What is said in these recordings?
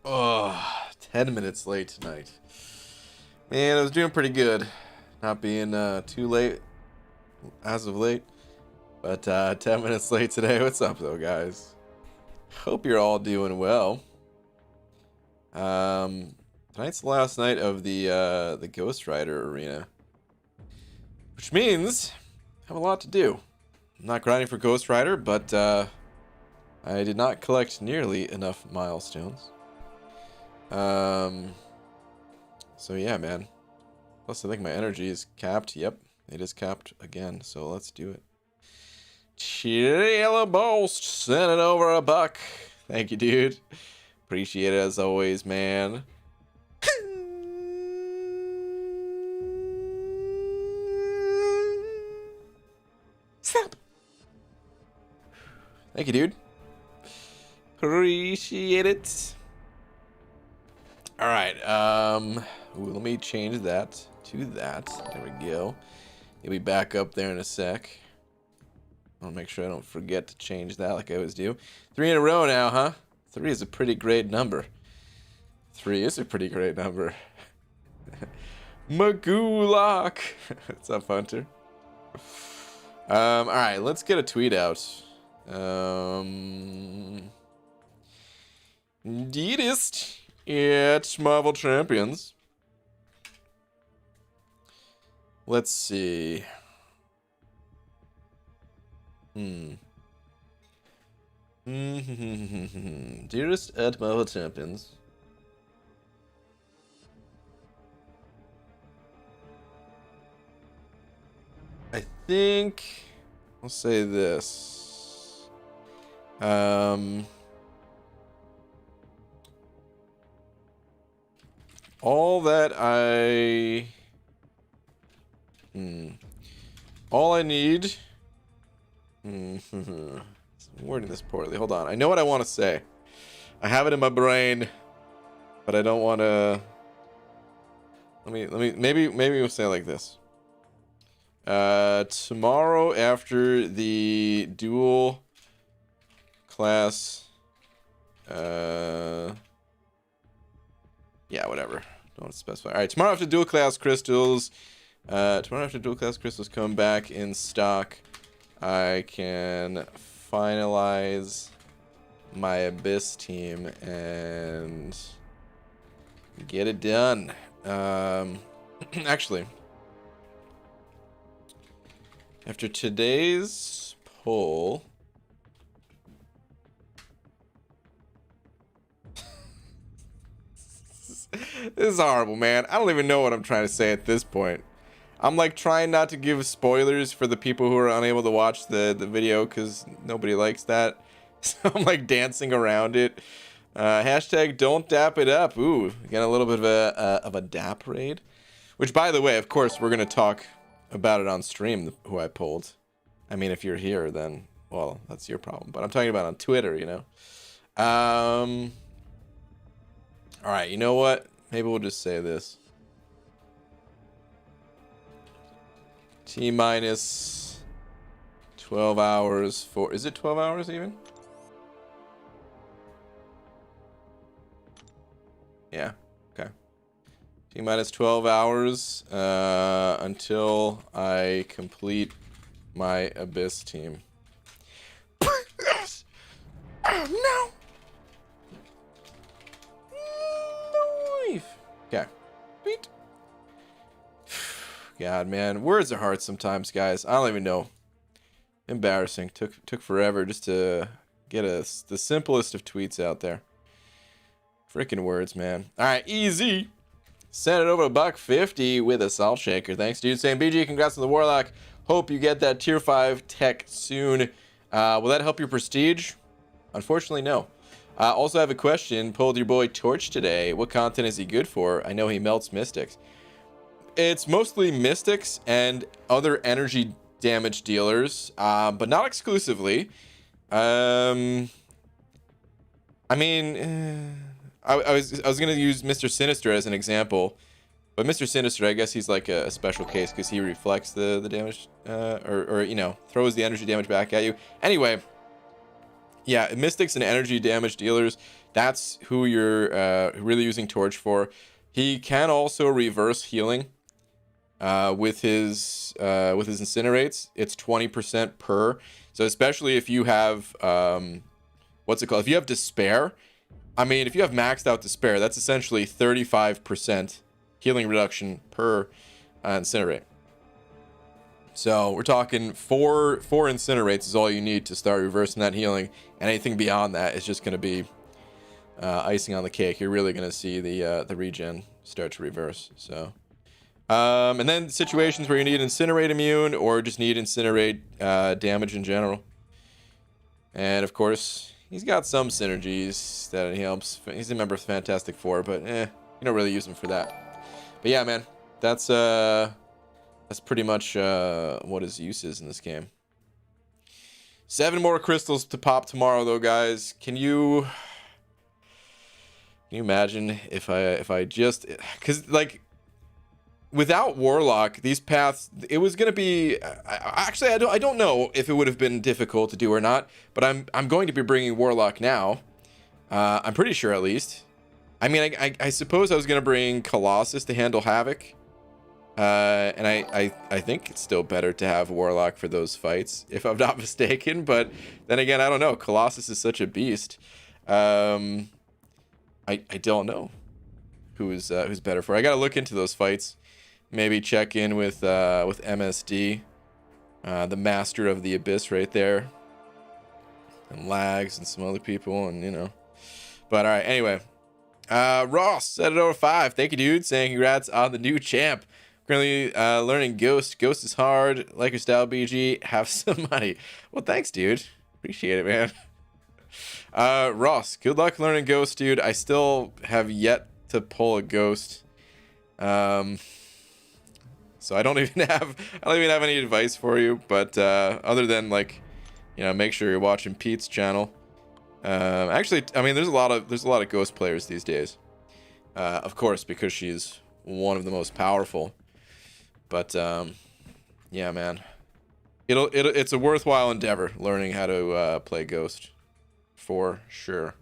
Oh, 10 minutes late tonight. Man, I was doing pretty good. Not being too late as of late. But 10 minutes late today. What's up, though, guys? Hope you're all doing well. Tonight's the last night of the Ghost Rider arena. Which means I have a lot to do. I'm not grinding for Ghost Rider, but I did not collect nearly enough milestones. So yeah, man. Plus, I think my energy is capped. Yep, it is capped again. So let's do it. Chilla Boast, send it over a buck. Thank you, dude. Appreciate it as always, man. Stop. Thank you, dude. Appreciate it. All right. Ooh, let me change that to that. There we go. You'll be back up there in a sec. I want to make sure I don't forget to change that like I always do. 3 in a row now, huh? 3 is a pretty great number. 3 is a pretty great number. Warlock. What's up, Hunter? All right, let's get a tweet out. Deedest at Marvel Champions. Let's see. Dearest at Marvel Champions. I think I'll say this. All that all I need. I'm wording this poorly. Hold on. I know what I want to say. I have it in my brain, but I don't want to. Maybe we'll say it like this. Tomorrow after the dual class, yeah, whatever. Don't want to specify. All right, tomorrow after dual class crystals, come back in stock, I can finalize my Abyss team and get it done. Actually, after today's poll, this is horrible, man. I don't even know what I'm trying to say at this point. I'm like trying not to give spoilers for the people who are unable to watch the video because nobody likes that. So I'm like dancing around it. Hashtag don't dap it up. Ooh, got a little bit of a dap raid. Which, by the way, of course, we're going to talk about it on stream, who I pulled. I mean, if you're here, then, well, that's your problem. But I'm talking about on Twitter, you know. All right, you know what? Maybe we'll just say this. T-minus 12 hours for... Is it 12 hours even? Yeah, okay. T-minus 12 hours until I complete my Abyss team. Yes! Oh, no! Okay. Beat. God, man, words are hard sometimes, guys. I don't even know. Embarrassing. Took forever just to get the simplest of tweets out there. Freaking words, man. All right, easy. Send it over to $1.50 with a salt shaker. Thanks, dude. Saying BG, congrats on the Warlock. Hope you get that tier 5 tech soon. Will that help your prestige? Unfortunately, no. Also, I have a question. Pulled your boy Torch today. What content is he good for? I know he melts Mystics. It's mostly Mystics and other energy damage dealers, but not exclusively. I mean, I was gonna use Mr. Sinister as an example, but Mr. Sinister, I guess he's like a special case because he reflects the damage, or you know, throws the energy damage back at you. Anyway. Yeah, Mystics and energy damage dealers That's who you're really using Torch for. He can also reverse healing with his incinerates. It's 20% per. So especially if you have what's it called? If you have despair, I mean, if you have maxed out despair, that's essentially 35% healing reduction per incinerate. So we're talking four incinerates is all you need to start reversing that healing, and anything beyond that is just going to be icing on the cake. You're really going to see the regen start to reverse. So, and then situations where you need incinerate immune or just need incinerate damage in general. And of course, he's got some synergies that he helps. He's a member of Fantastic Four, but you don't really use him for that. But yeah, man, that's pretty much what his use is in this game. 7 more crystals to pop tomorrow, though, guys. Can you imagine if I just, because like without Warlock, these paths, it was gonna be actually I don't know if it would have been difficult to do or not, but I'm going to be bringing Warlock now. I'm pretty sure, at least. I mean, I suppose I was gonna bring Colossus to handle Havoc. And I think it's still better to have Warlock for those fights, if I'm not mistaken. But then again, I don't know. Colossus is such a beast. I don't know who's better for. I gotta look into those fights. Maybe check in with MSD, the master of the abyss right there, and Lags and some other people, and you know. But all right, anyway. Ross said it over 5. Thank you, dude. Saying congrats on the new champ. Currently learning Ghost. Ghost is hard. Like your style, BG. Have some money. Well, thanks, dude. Appreciate it, man. Ross, good luck learning Ghost, dude. I still have yet to pull a Ghost. So I don't even have any advice for you. But other than, like, you know, make sure you're watching Pete's channel. Actually, I mean, there's a lot of Ghost players these days. Of course, because she's one of the most powerful. But yeah, man, it's a worthwhile endeavor learning how to play Ghost, for sure.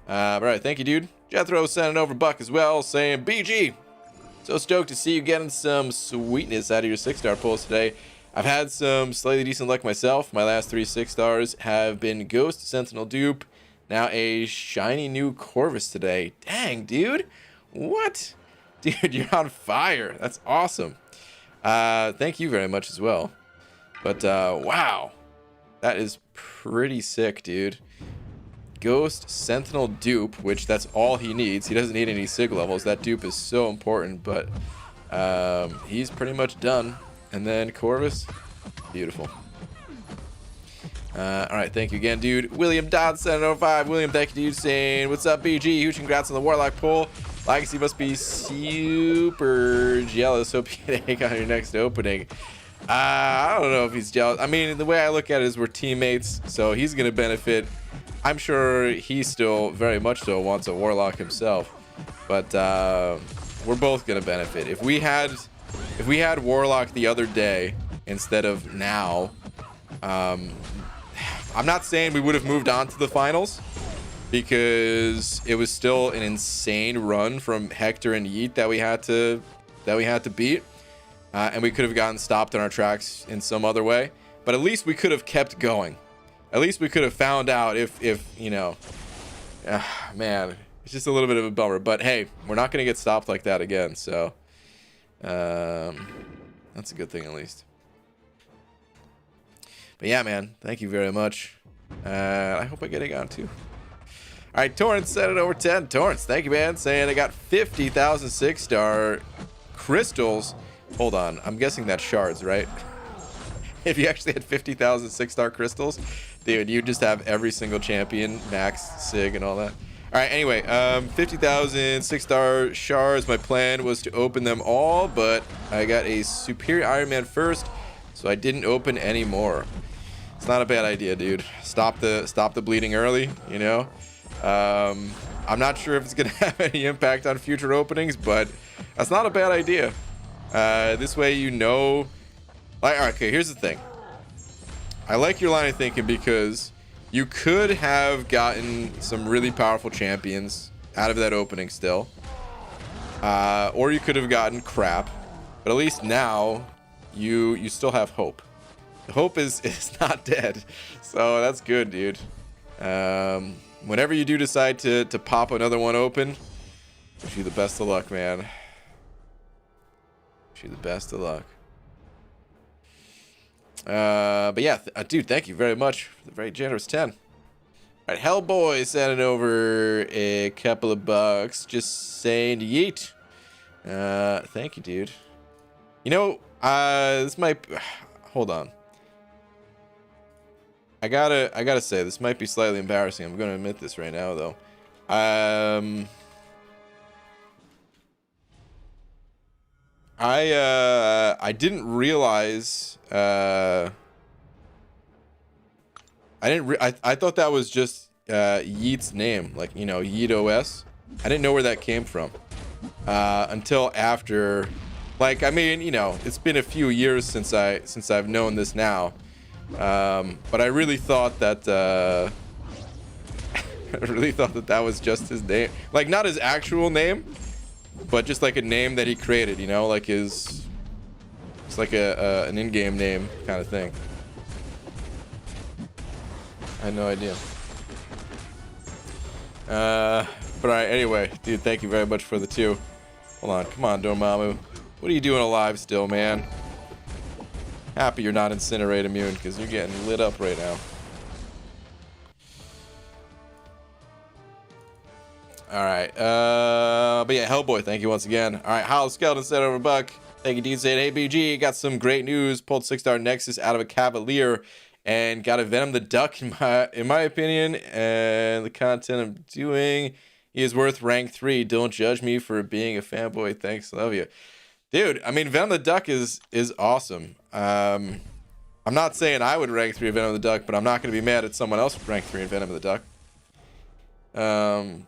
All right, thank you, dude. Jethro sending over Buck as well, saying BG. So stoked to see you getting some sweetness out of your 6-star pulls today. I've had some slightly decent luck myself. My last 3 6-stars have been Ghost, Sentinel dupe, now a shiny new Corvus today. Dang, dude, what? Dude, you're on fire. That's awesome. Thank you very much as well. But wow, that is pretty sick, dude. Ghost, Sentinel dupe, which that's all he needs. He doesn't need any sig levels. That dupe is so important, but he's pretty much done. And then Corvus, beautiful. All right, thank you again, dude. William Dodson 05. William, thank you, dude. Saying, what's up, BG? Huge congrats on the Warlock pull. Legacy must be super jealous. Hope you get a on your next opening. I don't know if he's jealous. I mean, the way I look at it is we're teammates, so he's going to benefit. I'm sure he still very much so wants a Warlock himself, but we're both going to benefit. If we had Warlock the other day instead of now, I'm not saying we would have moved on to the finals, because it was still an insane run from Hector and Yeet that we had to beat, and we could have gotten stopped in our tracks in some other way. But at least we could have kept going. At least we could have found out if you know. Man, it's just a little bit of a bummer. But hey, we're not gonna get stopped like that again. So that's a good thing at least. But yeah, man, thank you very much. I hope I get it on too. All right, Torrance said it over 10. Torrance, thank you, man. Saying I got 50,000 6-star crystals. Hold on, I'm guessing that's shards, right? If you actually had 50,000 6-star crystals, dude, you just have every single champion, max, sig, and all that. All right, anyway, 50,000 6-star shards. My plan was to open them all, but I got a superior Iron Man first, so I didn't open any more. It's not a bad idea, dude. Stop the bleeding early, you know? I'm not sure if it's gonna have any impact on future openings, but that's not a bad idea. This way, you know. Like, okay, here's the thing. I like your line of thinking because You could have gotten some really powerful champions out of that opening still. Or you could have gotten crap. But at least now, you still have hope. The hope is not dead. So that's good, dude. Whenever you do decide to pop another one open, wish you the best of luck, man. Wish you the best of luck. But yeah, dude, thank you very much for the very generous 10. All right, Hellboy sending over a couple of bucks, just saying yeet. Thank you, dude. You know, this might, hold on. I gotta say, this might be slightly embarrassing. I'm gonna admit this right now, though. I didn't realize, I thought that was just Yeet's name, like, you know, Yeet OS. I didn't know where that came from until after, like, I mean, you know, it's been a few years since I've known this now, but I really thought that that was just his name, like not his actual name, but just like a name that he created, you know, like it's like an in-game name kind of thing. I had no idea. But alright, anyway, dude, thank you very much for the 2. Hold on, come on, Dormammu. What are you doing alive still, man? Happy you're not Incinerate immune, because you're getting lit up right now. Alright, but yeah, Hellboy, thank you once again. Alright, Hollow Skeleton sent over a buck. Thank you, Dean saying, hey BG, got some great news. Pulled 6-star Nexus out of a Cavalier and got a Venom the Duck in my opinion, and the content I'm doing. He is worth rank 3. Don't judge me for being a fanboy. Thanks, love you. Dude, I mean, Venom the Duck is awesome. I'm not saying I would rank 3 Venom the Duck, but I'm not going to be mad at someone else rank 3 in Venom the Duck. So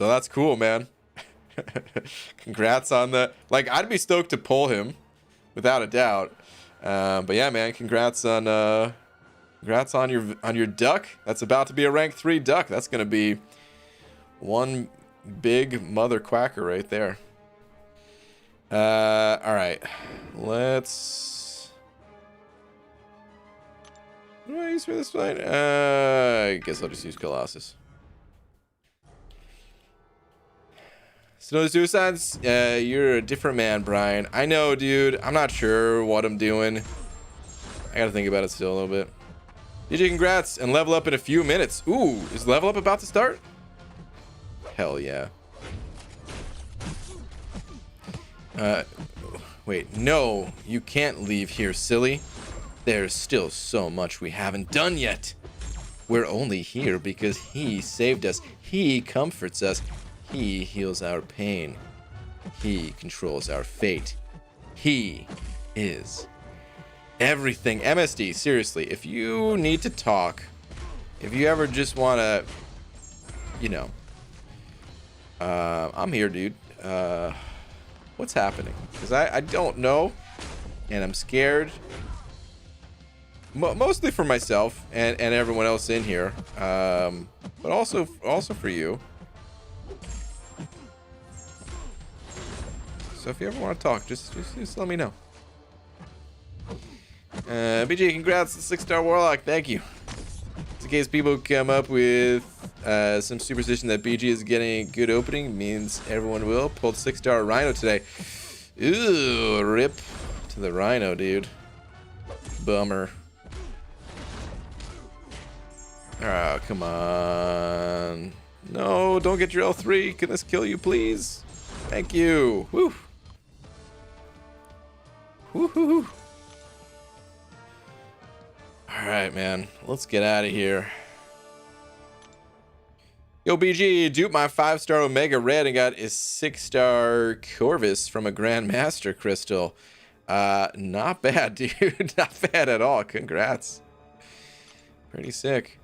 that's cool, man. Congrats on the, like, I'd be stoked to pull him without a doubt. But yeah, man, congrats on your duck. That's about to be a rank 3 duck. That's gonna be one big mother quacker right there. All right, let's. What do I use for this fight? I guess I'll just use Colossus. Snow Suicides, you're a different man, Brian. I know, dude. I'm not sure what I'm doing. I gotta think about it still a little bit. DJ, congrats, and level up in a few minutes. Ooh, is level up about to start? Hell yeah. Wait, no, you can't leave here, silly. There's still so much we haven't done yet. We're only here because he saved us. He comforts us. He heals our pain. He controls our fate. He is everything. MSD, seriously, if you need to talk, if you ever just want to, you know, I'm here, dude. What's happening? Because I don't know, and I'm scared. Mostly for myself and everyone else in here, but also for you. So if you ever want to talk, just let me know. BJ, congrats, the 6-star Warlock. Thank you. Just in case people come up with some superstition that BG is getting a good opening, means everyone will. Pulled 6-star Rhino today. Ooh, rip to the Rhino, dude. Bummer. Oh, come on. No, don't get your L3. Can this kill you, please? Thank you. Woo. Woohoo. Alright, man. Let's get out of here. Yo, BG, duped my 5-star Omega Red and got a 6-star Corvus from a Grandmaster Crystal. Not bad, dude. Not bad at all. Congrats. Pretty sick.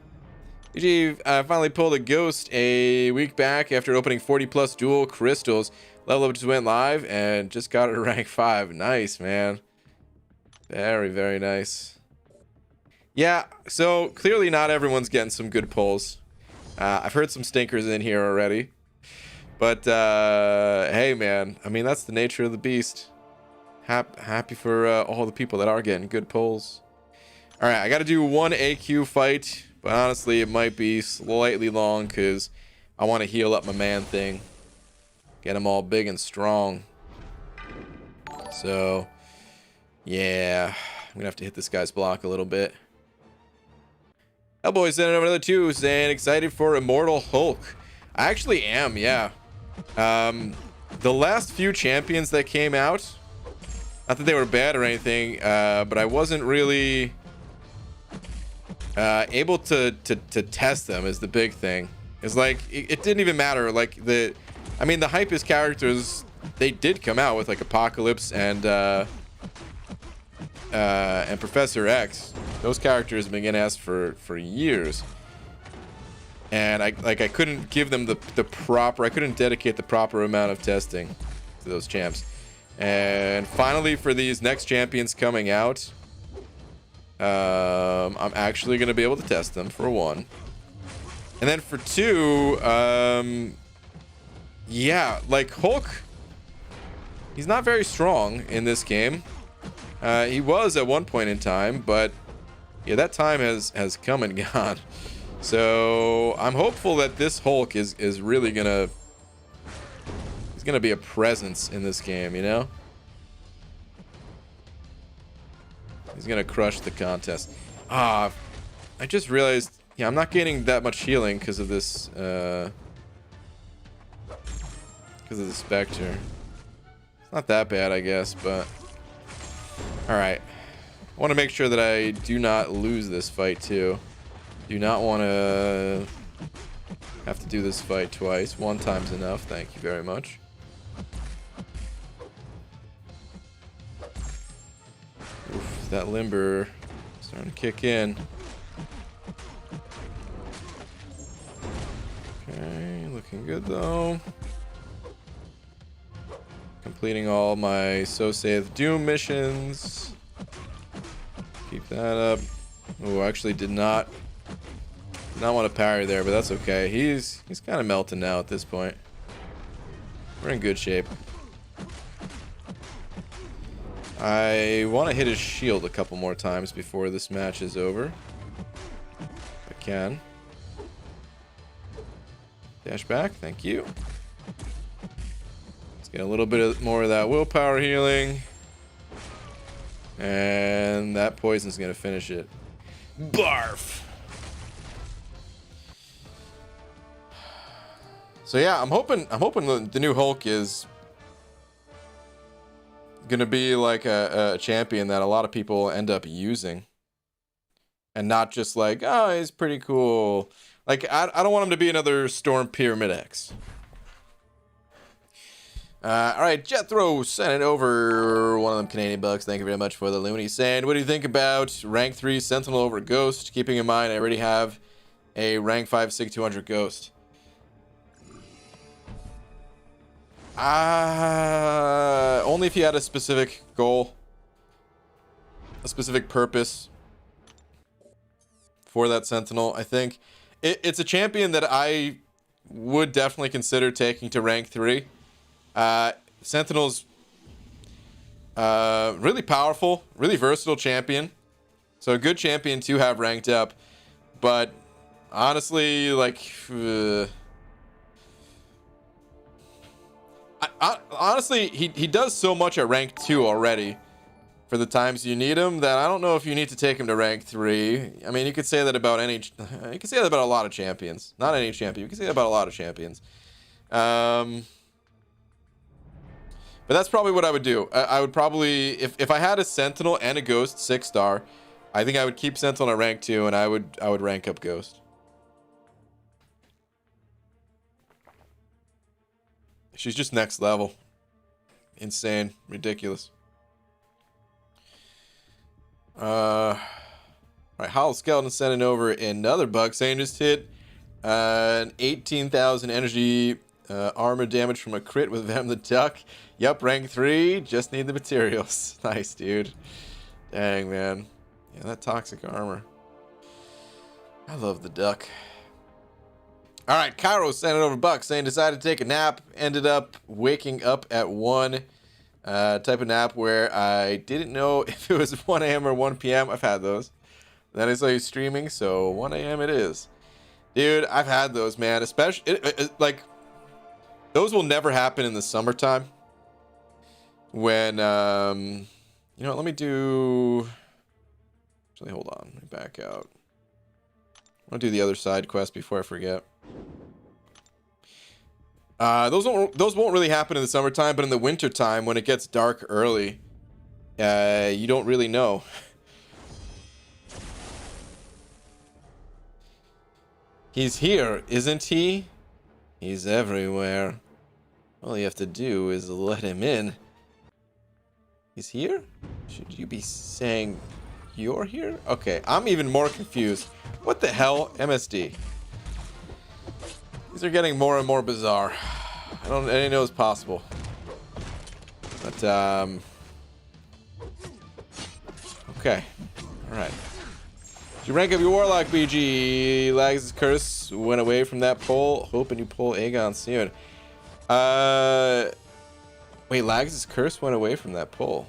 BG finally pulled a Ghost a week back after opening 40+ dual crystals. Level up just went live and just got it to rank 5. Nice, man. Very, very nice. Yeah, so clearly not everyone's getting some good pulls. I've heard some stinkers in here already. But, hey, man. I mean, that's the nature of the beast. Happy for all the people that are getting good pulls. All right, I got to do one AQ fight. But honestly, it might be slightly long because I want to heal up my man thing. Get him all big and strong. So, yeah. I'm going to have to hit this guy's block a little bit. Hellboy sending over another 2, saying excited for Immortal Hulk. I actually am, yeah. The last few champions that came out, not that they were bad or anything, but I wasn't really able to test them is the big thing. It's like, it didn't even matter. Like, I mean, the hypest characters, they did come out with, like, Apocalypse and Professor X. Those characters have been getting asked for years. And I couldn't give them the proper, I couldn't dedicate the proper amount of testing to those champs. And finally, for these next champions coming out, I'm actually going to be able to test them, for 1. And then for 2, yeah, like Hulk, he's not very strong in this game. He was at one point in time, but yeah, that time has come and gone. So I'm hopeful that this Hulk is really gonna be a presence in this game, you know? He's gonna crush the contest. I just realized, yeah, I'm not getting that much healing because of this Spectre. It's not that bad, I guess, but all right. I want to make sure that I do not lose this fight too. Do not want to have to do this fight twice. 1 time's enough. Thank you very much. Oof, that limber starting to kick in. Okay, looking good though. Completing all my So Saith Doom missions. Keep that up. Oh, actually did not want to parry there, but that's okay. He's kind of melting now at this point. We're in good shape. I want to hit his shield a couple more times before this match is over. If I can. Dash back, thank you. Let's get a little bit more of that willpower healing. And that poison's gonna finish it. Barf! So yeah, I'm hoping the new Hulk is gonna be like a champion that a lot of people end up using, and not just like, oh, he's pretty cool. Like I don't want him to be another Storm Pyramid X. All right, Jethro sent it over one of them Canadian bucks. Thank you very much for the loon. He's saying, what do you think about rank 3 Sentinel over Ghost? Keeping in mind I already have a rank 5 Sig 200 Ghost. Only if you had a specific goal, a specific purpose for that Sentinel. I think it's a champion that I would definitely consider taking to rank 3. Sentinel's really powerful, really versatile champion. So a good champion to have ranked up. But honestly, like, honestly, he does so much at rank 2 already for the times you need him that I don't know if you need to take him to rank 3. I mean, you could say that about you could say that about a lot of champions. Not any champion. You can say that about a lot of champions. But that's probably what I would do. I would probably, if I had a Sentinel and a Ghost 6-star, I think I would keep Sentinel at rank 2 and I would rank up Ghost. She's just next level. Insane. Ridiculous. Alright, Hollow Skeleton sending over another bug saying just hit an 18,000 energy armor damage from a crit with Venom the Duck. Yup, rank 3. Just need the materials. Nice, dude. Dang, man. Yeah, that toxic armor. I love the duck. All right, Cairo sent it over bucks saying decided to take a nap. Ended up waking up at 1. Type of nap where I didn't know if it was 1 a.m. or 1 p.m. I've had those. Then I saw you streaming, so 1 a.m. it is. Dude, I've had those, man. Especially, like, those will never happen in the summertime. When, you know, let me do... Actually, hold on. Let me back out. I want to do the other side quest before I forget. Those won't really happen in the summertime, but in the wintertime, when it gets dark early, you don't really know. He's here, isn't he? He's everywhere. All you have to do is let him in. He's here? Should you be saying you're here? Okay, I'm even more confused. What the hell? MSD. These are getting more and more bizarre. I didn't know it's possible. But, okay. Alright. Did you rank up your Warlock, BG? Lags' curse went away from that poll. Hoping you pull Aegon soon. Wait, Lags' curse went away from that poll.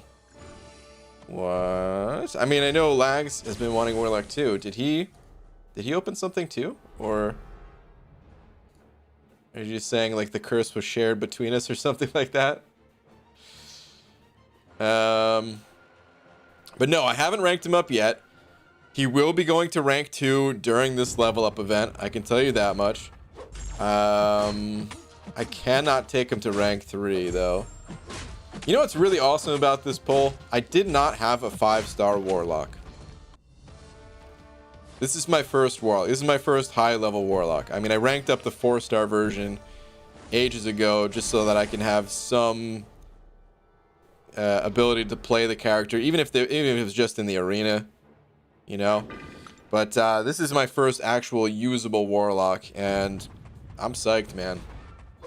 What? I mean, I know Lags has been wanting Warlock too. Did he open something too? Or are you just saying like the curse was shared between us or something like that? But no, I haven't ranked him up yet. He will be going to rank 2 during this level up event. I can tell you that much. I cannot take him to rank 3 though. You know what's really awesome about this poll? I did not have a 5-star Warlock. This is my first Warlock. This is my first high-level Warlock. I mean, I ranked up the 4-star version ages ago just so that I can have some ability to play the character, even if it was just in the arena, you know. But this is my first actual usable Warlock, and I'm psyched, man.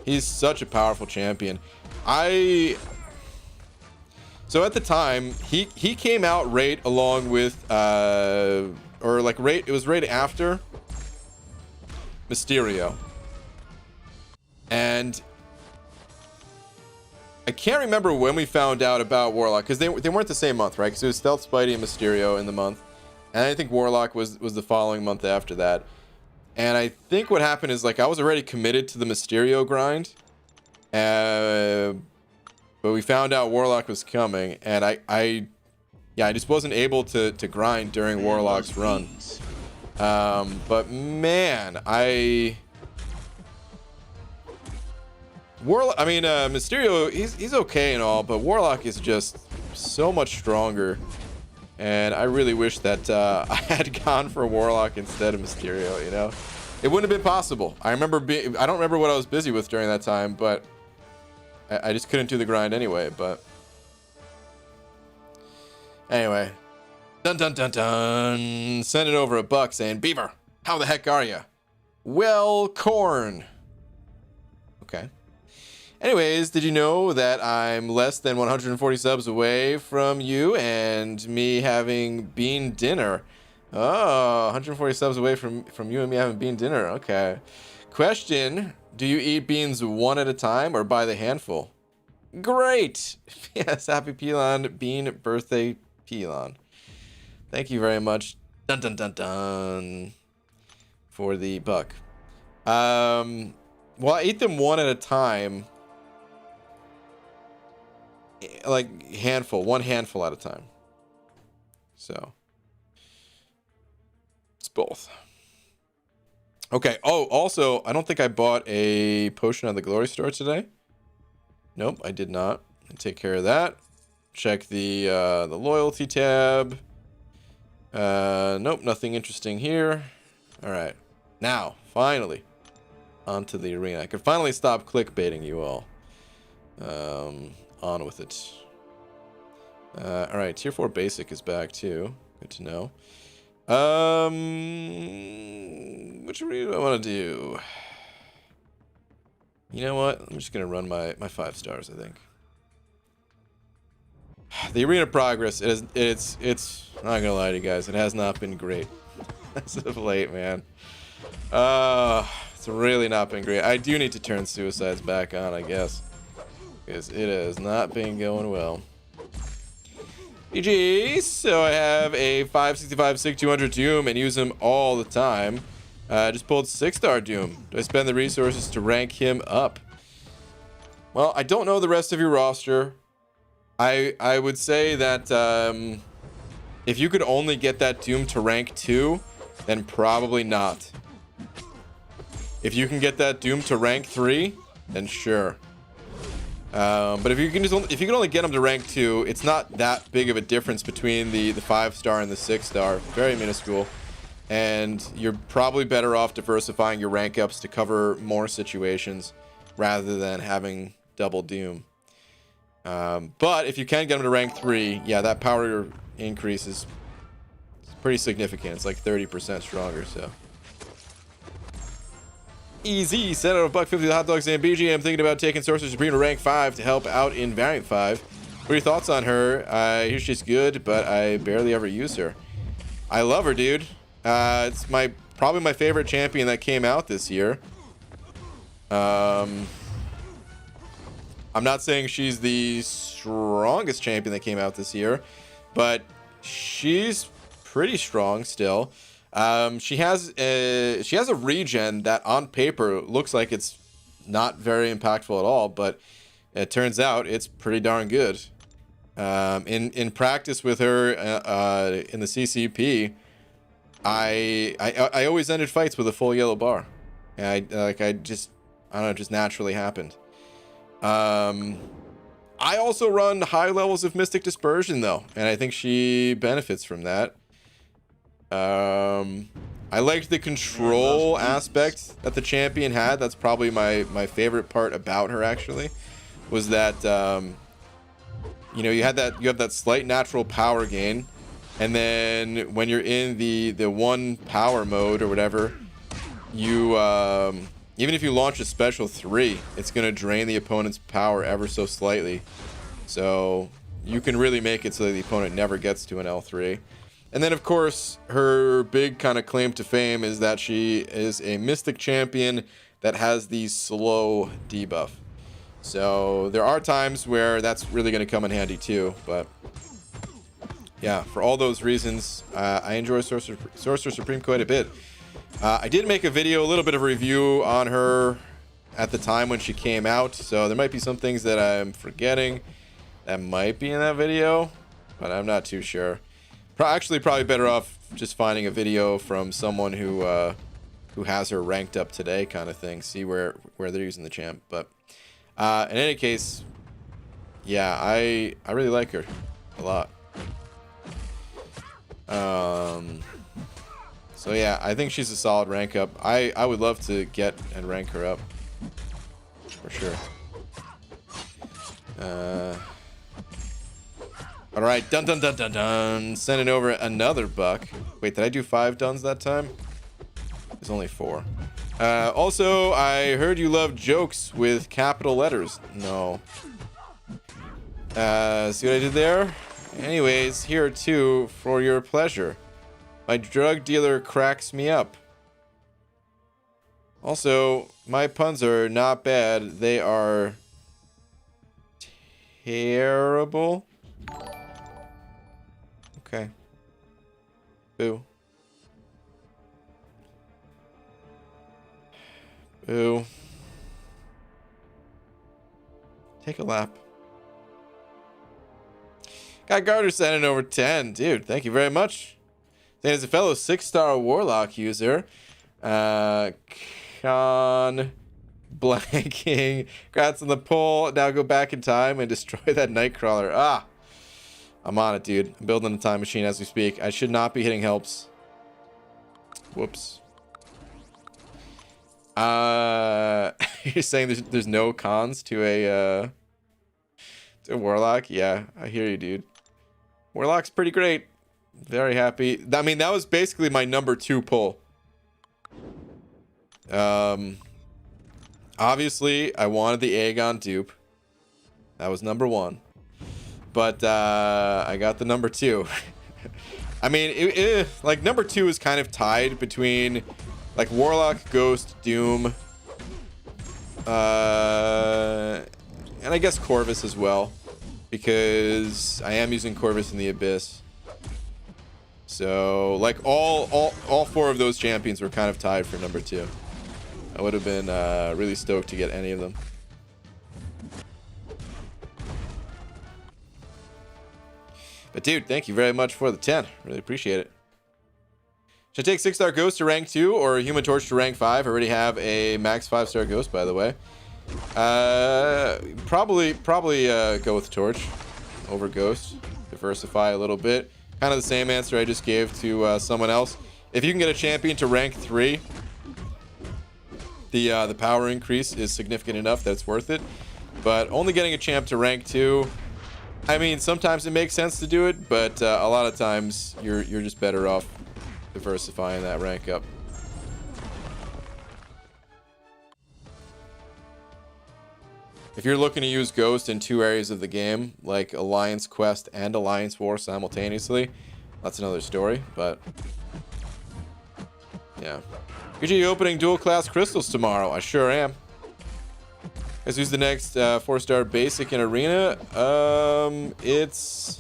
He's such a powerful champion. So at the time, he came out right along with, or like it was right after Mysterio. And I can't remember when we found out about Warlock, because they weren't the same month, right? Because it was Stealth Spidey and Mysterio in the month. And I think Warlock was the following month after that. And I think what happened is, like, I was already committed to the Mysterio grind. But we found out Warlock was coming, and I just wasn't able to grind during Warlock's run. But man, Mysterio, he's okay and all, but Warlock is just so much stronger. And I really wish that I had gone for Warlock instead of Mysterio, you know? It wouldn't have been possible. I don't remember what I was busy with during that time, but I just couldn't do the grind anyway. But anyway, dun dun dun dun. Send it over a buck saying, Beaver, how the heck are you? Well, corn. Okay. Anyways, did you know that I'm less than 140 subs away from you and me having bean dinner? Oh, 140 subs away from you and me having bean dinner. Okay. Question, do you eat beans one at a time or by the handful? Great. Yes, happy Pelon bean birthday, Pelon. Thank you very much. Dun dun dun dun. For the buck. Well, I eat them one at a time. Like one handful at a time. So it's both. Okay. Oh, also, I don't think I bought a potion at the Glory Store today. Nope, I did not. Take care of that. Check the loyalty tab. Nope, nothing interesting here. All right. Now, finally, onto the arena. I can finally stop clickbaiting you all. On with it. All right, tier 4 basic is back too. Good to know. Which arena do I want to do? You know what? I'm just gonna run my 5 stars, I think. The arena progress, it's I'm not gonna lie to you guys, it has not been great. as of late, man. It's really not been great. I do need to turn suicides back on, I guess, because it has not been going well. GG. So I have a 565 SIG 200 Doom and use him all the time. Just pulled 6-star Doom. Do I spend the resources to rank him up? Well, I don't know the rest of your roster. I would say that if you could only get that Doom to rank 2, then probably not. If you can get that Doom to rank 3, then sure. But if you can only get him to rank 2, it's not that big of a difference between the 5-star and the 6-star. Very minuscule. And you're probably better off diversifying your rank ups to cover more situations rather than having double Doom. But if you can get him to rank 3, yeah, that power increase is pretty significant. It's like 30% stronger, so. Easy. Set out of $1.50 hot dogs and BG. I'm thinking about taking Sorcerer Supreme to rank 5 to help out in Variant 5. What are your thoughts on her? I hear she's good, but I barely ever use her. I love her, dude. It's probably my favorite champion that came out this year. I'm not saying she's the strongest champion that came out this year, but she's pretty strong still. She has a regen that on paper looks like it's not very impactful at all, but it turns out it's pretty darn good. In practice with her in the CCP, I always ended fights with a full yellow bar. And I don't know, it just naturally happened. I also run high levels of Mystic Dispersion though, and I think she benefits from that. I liked the control aspect that the champion had. That's probably my favorite part about her, actually, was that you know, you have that slight natural power gain, and then when you're in the 1 power mode or whatever, you even if you launch a special 3, it's gonna drain the opponent's power ever so slightly, so you can really make it so that the opponent never gets to an L3. And then, of course, her big kind of claim to fame is that she is a Mystic champion that has the slow debuff. So there are times where that's really going to come in handy too. But yeah, for all those reasons, I enjoy Sorcerer Supreme quite a bit. I did make a video, a little bit of a review on her at the time when she came out. So there might be some things that I'm forgetting that might be in that video, but I'm not too sure. Actually, probably better off just finding a video from someone who has her ranked up today, kind of thing. See where they're using the champ. But in any case, yeah, I really like her a lot. So yeah, I think she's a solid rank up. I would love to get and rank her up for sure. All right, dun dun dun dun dun. Sending over another buck. Wait, did I do 5 duns that time? There's only 4. Also, I heard you love jokes with capital letters. No. See what I did there? Anyways, here too for your pleasure. My drug dealer cracks me up. Also, my puns are not bad. They are terrible. Okay. Boo. Boo. Take a lap. Got Garter sending over 10. Dude, thank you very much. Saying as a fellow 6-star Warlock user, Con blanking. Congrats on the poll. Now go back in time and destroy that Nightcrawler. Ah. I'm on it, dude. I'm building a time machine as we speak. I should not be hitting helps. Whoops. You're saying there's no cons to a Warlock? Yeah, I hear you, dude. Warlock's pretty great. Very happy. I mean, that was basically my number 2 pull. Obviously, I wanted the Aegon dupe. That was number 1. But I got the number 2. I mean, like number 2 is kind of tied between like Warlock, Ghost, Doom, and I guess Corvus as well, because I am using Corvus in the Abyss. So like all 4 of those champions were kind of tied for number 2. I would have been really stoked to get any of them. But dude, thank you very much for the 10. Really appreciate it. Should I take 6-star Ghost to rank 2 or Human Torch to rank 5? I already have a max 5-star Ghost, by the way. Probably go with Torch over Ghost. Diversify a little bit. Kind of the same answer I just gave to someone else. If you can get a champion to rank 3, the power increase is significant enough that it's worth it. But only getting a champ to rank 2, I mean, sometimes it makes sense to do it, but a lot of times you're just better off diversifying that rank up. If you're looking to use Ghost in 2 areas of the game, like Alliance Quest and Alliance War simultaneously, that's another story, but yeah. Could you be opening dual class crystals tomorrow? I sure am. Guys, who's the next 4-star basic in Arena? It's...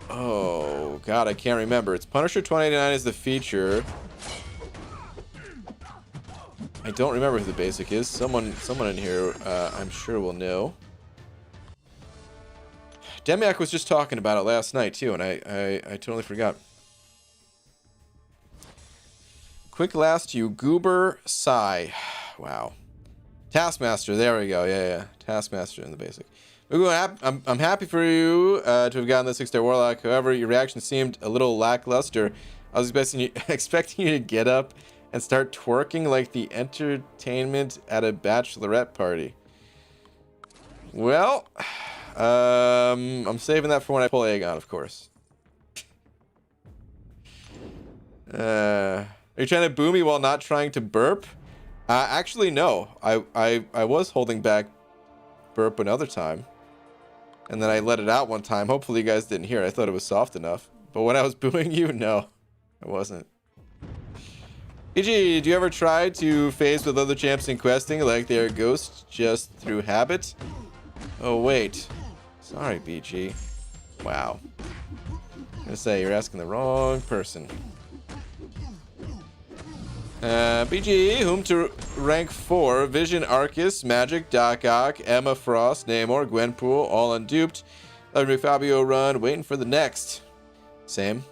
Oh, God, I can't remember. It's Punisher 2089 is the feature. I don't remember who the basic is. Someone in here, I'm sure will know. Demiak was just talking about it last night, too, and I totally forgot. Quick last to you, Goober Sai. Wow. Taskmaster, there we go. Yeah. Taskmaster in the basic. I'm happy for you to have gotten the 6-star Warlock. However, your reaction seemed a little lackluster. I was expecting you to get up and start twerking like the entertainment at a bachelorette party. Well, I'm saving that for when I pull Aegon, of course. Are you trying to boo me while not trying to burp? Actually, no. I was holding back burp another time. And then I let it out one time. Hopefully you guys didn't hear it. I thought it was soft enough. But when I was booing you, no. I wasn't. EG, do you ever try to phase with other champs in questing like they're ghosts just through habit? Oh, wait. Sorry, BG. Wow. I'm gonna say you're asking the wrong person. BG, whom to rank 4, Vision, Arcus, Magic, Doc Ock, Emma Frost, Namor, Gwenpool, all unduped. Lovely Fabio run, waiting for the next. Same.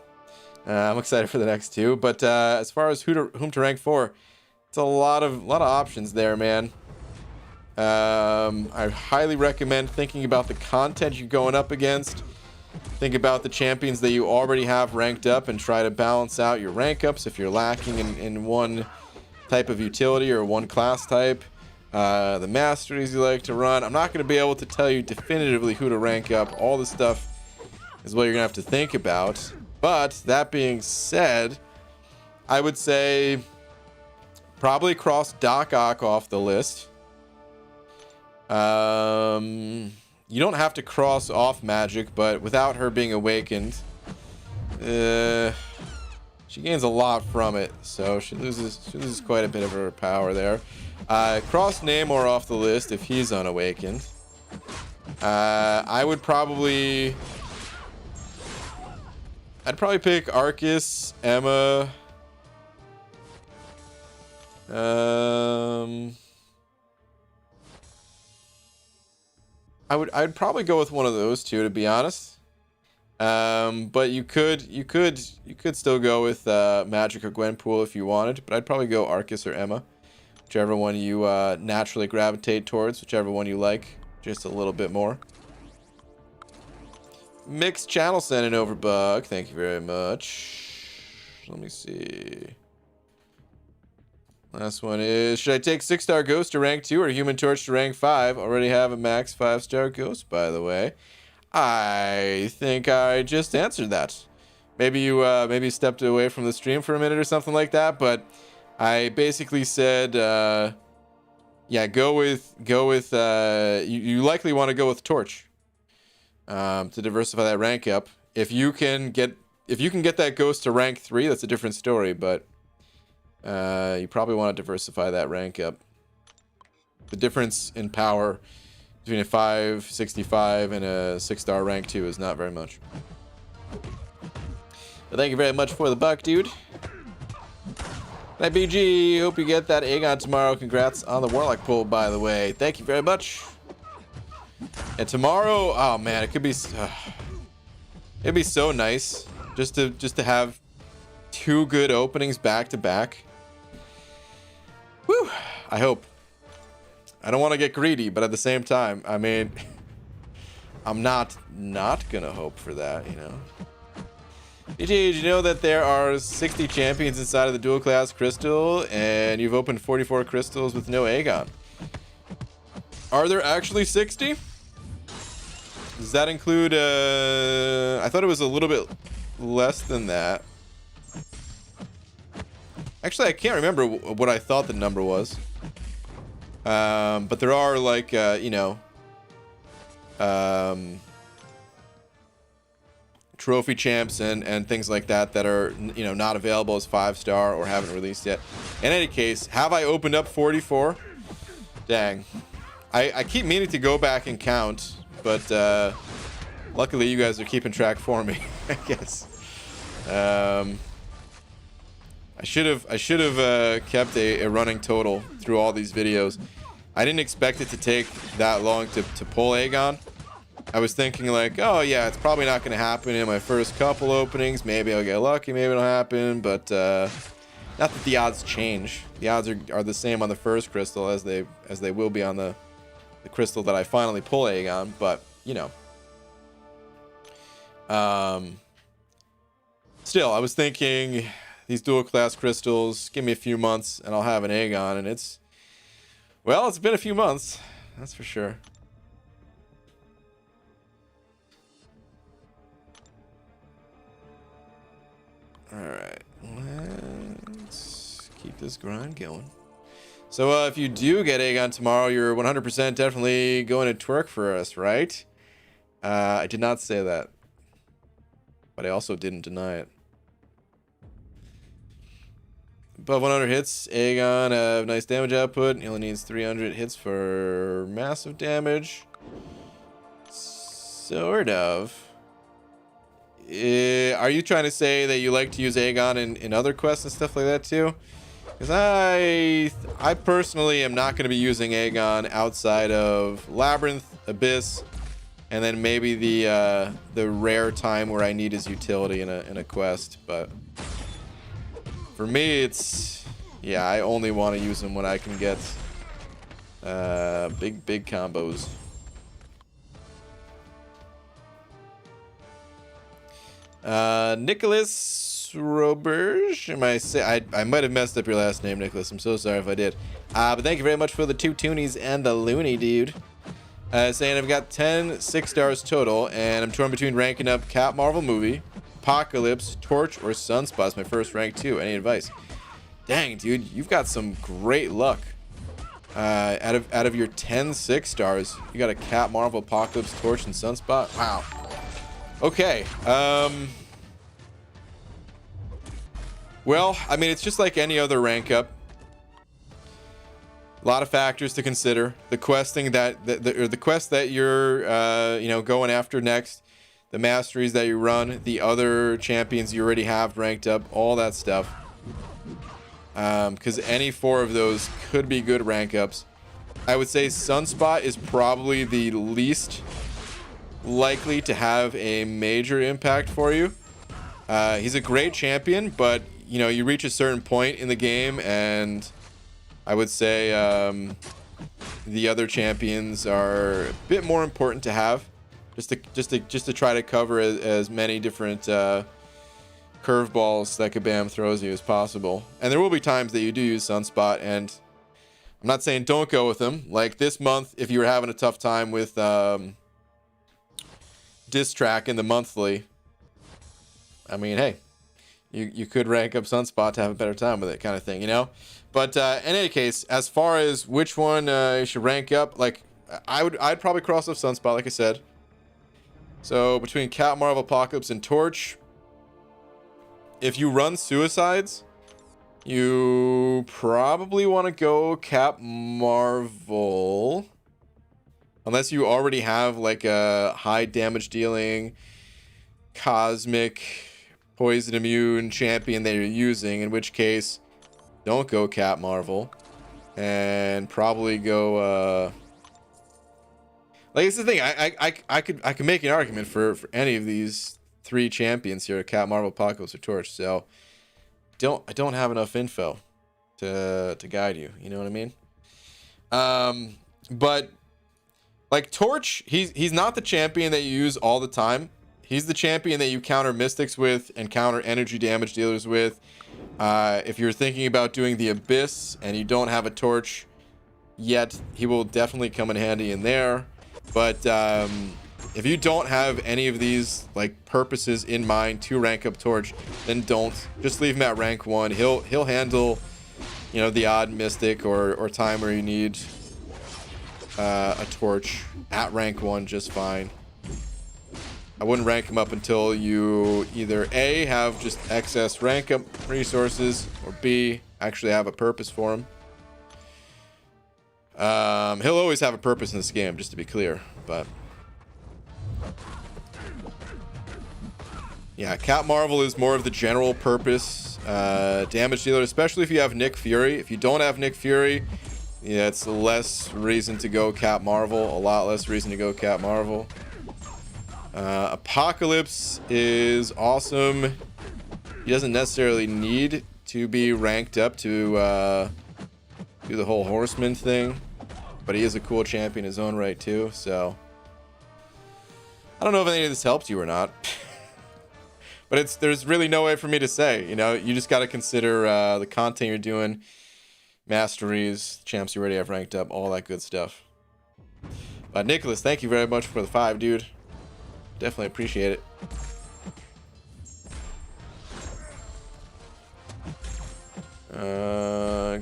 I'm excited for the next 2, but as far as whom to rank 4, it's a lot of options there, man. I highly recommend thinking about the content you're going up against. Think about the champions that you already have ranked up and try to balance out your rank ups if you're lacking in one type of utility or one class type. The masteries you like to run. I'm not going to be able to tell you definitively who to rank up. All this stuff is what you're going to have to think about. But that being said, I would say probably cross Doc Ock off the list. You don't have to cross off Magic, but without her being awakened, she gains a lot from it, so she loses quite a bit of her power there. Cross Namor off the list if he's unawakened. I'd probably pick Arcus, Emma. I'd probably go with one of those two, to be honest. But you could still go with Magic or Gwenpool if you wanted, but I'd probably go Arcus or Emma, whichever one you naturally gravitate towards, whichever one you like just a little bit more. Mixed channel sending over, Bug. Thank you very much. Let me see. Last one is, should I take 6-star Ghost to rank 2 or Human Torch to rank 5? Already have a max 5-star Ghost, by the way. I think I just answered that. Maybe you maybe stepped away from the stream for a minute or something like that, but I basically said, yeah, go with you likely want to go with Torch to diversify that rank up. If you can get that ghost to rank 3, that's a different story, but you probably want to diversify that rank up. The difference in power between a 565 and a 6-star rank 2 is not very much. But thank you very much for the buck, dude. Night BG, hope you get that Aegon tomorrow. Congrats on the Warlock pull, by the way. Thank you very much. And tomorrow, oh man, it could be it'd be so nice just to have 2 good openings back to back. Whew, I hope. I don't want to get greedy, but at the same time, I mean, I'm not gonna hope for that, you know. DJ, did you know that there are 60 champions inside of the dual class crystal, and you've opened 44 crystals with no Aegon? Are there actually 60? Does that include, I thought it was a little bit less than that. Actually, I can't remember what I thought the number was. But there are, like, you know, trophy champs and things like that are, you know, not available as 5-star or haven't released yet. In any case, have I opened up 44? Dang. I keep meaning to go back and count, but luckily you guys are keeping track for me, I guess. I should have kept a running total through all these videos. I didn't expect it to take that long to pull Aegon. I was thinking like, oh yeah, it's probably not going to happen in my first couple openings. Maybe I'll get lucky, maybe it'll happen, but not that the odds change. The odds are the same on the first crystal as they will be on the crystal that I finally pull Aegon, but you know. Still, I was thinking these dual class crystals, give me a few months and I'll have an Aegon, and it's been a few months, that's for sure. Alright, let's keep this grind going. So if you do get Aegon tomorrow, you're 100% definitely going to twerk for us, right? I did not say that, but I also didn't deny it. Above 100 hits, Aegon, nice damage output. He only needs 300 hits for massive damage. Sort of. Are you trying to say that you like to use Aegon in other quests and stuff like that too? Because I personally am not going to be using Aegon outside of Labyrinth, Abyss, and then maybe the rare time where I need his utility in a quest. But for me, it's, yeah, I only want to use him when I can get big combos. Nicholas Roberge, I might have messed up your last name, Nicholas. I'm so sorry if I did. But thank you very much for the 2 toonies and the loony, dude. Saying I've got 10 6-stars total, and I'm torn between ranking up Cap Marvel movie, Apocalypse, Torch, or Sunspot's my first rank 2. Any advice? Dang, dude, you've got some great luck. Out of your 10 6-stars, you got a Cap Marvel, Apocalypse, Torch, and Sunspot. Wow. Okay. Well, I mean, it's just like any other rank up. A lot of factors to consider. The questing the quest that you're you know, going after next, the masteries that you run, the other champions you already have ranked up, all that stuff. Because any 4 of those could be good rank ups. I would say Sunspot is probably the least likely to have a major impact for you. He's a great champion, but you know, you reach a certain point in the game, and I would say the other champions are a bit more important to have, just to try to cover as many different curveballs that Kabam throws you as possible. And there will be times that you do use Sunspot, and I'm not saying don't go with him. Like this month, if you were having a tough time with diss track in the monthly, I mean, hey, you could rank up Sunspot to have a better time with it, kind of thing, you know. But in any case, as far as which one you should rank up, like I'd probably cross off Sunspot, like I said. So between Cat Marvel, Apocalypse, and Torch, if you run Suicides, you probably want to go Cap Marvel. Unless you already have like a high damage dealing cosmic poison immune champion that you're using, in which case don't go Cap Marvel and probably go like, it's the thing, I could make an argument for any of these 3 champions here, Cap Marvel, Apocalypse, or Torch. So I don't have enough info to guide you, you know what I mean? But like Torch, he's not the champion that you use all the time. He's the champion that you counter mystics with and counter energy damage dealers with. If you're thinking about doing the Abyss and you don't have a Torch yet, he will definitely come in handy in there. But if you don't have any of these like purposes in mind to rank up Torch, then don't. Just leave him at rank 1. He'll handle, you know, the odd mystic or time where you need a Torch at rank 1 just fine. I wouldn't rank him up until you either A, have just excess rank up resources, or B, actually have a purpose for him. He'll always have a purpose in this game, just to be clear, but yeah, Cap Marvel is more of the general purpose damage dealer, especially if you have Nick Fury. If you don't have Nick Fury, yeah, it's less reason to go Cap Marvel, a lot less reason to go Cap Marvel. Apocalypse is awesome. He doesn't necessarily need to be ranked up to do the whole horseman thing, but he is a cool champion in his own right too. So I don't know if any of this helps you or not. But there's really no way for me to say, you know, you just got to consider the content you're doing, masteries, champs you already have ranked up, all that good stuff. But Nicholas, thank you very much for the 5, dude. Definitely appreciate it.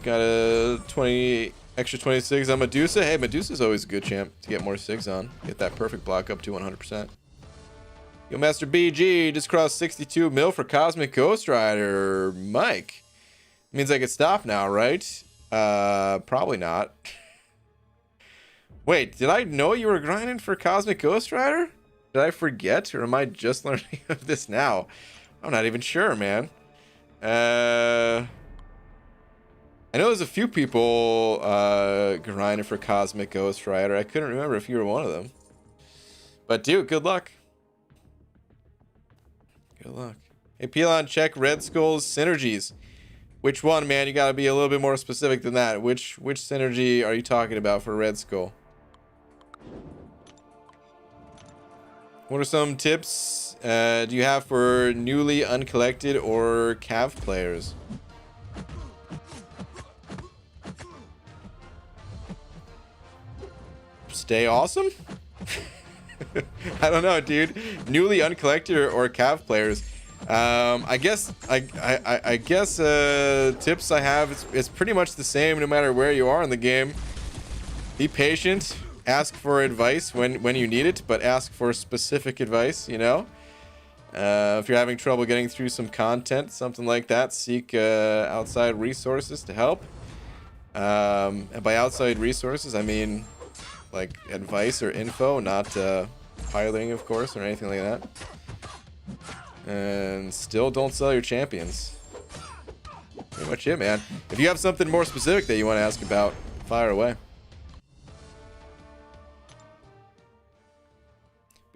Got a 20 extra 26 on Medusa. Hey, Medusa's always a good champ to get more SIGs on. Get that perfect block up to 100%. Yo, Master BG just crossed 62 mil for Cosmic Ghost Rider. Mike, means I could stop now, right? Probably not. Wait, did I know you were grinding for Cosmic Ghost Rider? Did I forget, or am I just learning of this now? I'm not even sure, man. I know there's a few people grinding for Cosmic Ghost Rider. I couldn't remember if you were one of them. But dude, good luck. Good luck. Hey, Pelon, check Red Skull's synergies. Which one, man? You gotta be a little bit more specific than that. Which synergy are you talking about for Red Skull? What are some tips do you have for newly uncollected or Cav players? Stay awesome? I don't know, dude. Newly uncollected or Cav players. I guess tips I have, it's pretty much the same no matter where you are in the game. Be patient. Ask for advice when you need it, but ask for specific advice, you know? If you're having trouble getting through some content, something like that, seek outside resources to help. And by outside resources, I mean like advice or info, not piloting, of course, or anything like that. And still don't sell your champions. Pretty much it, man. If you have something more specific that you want to ask about, fire away.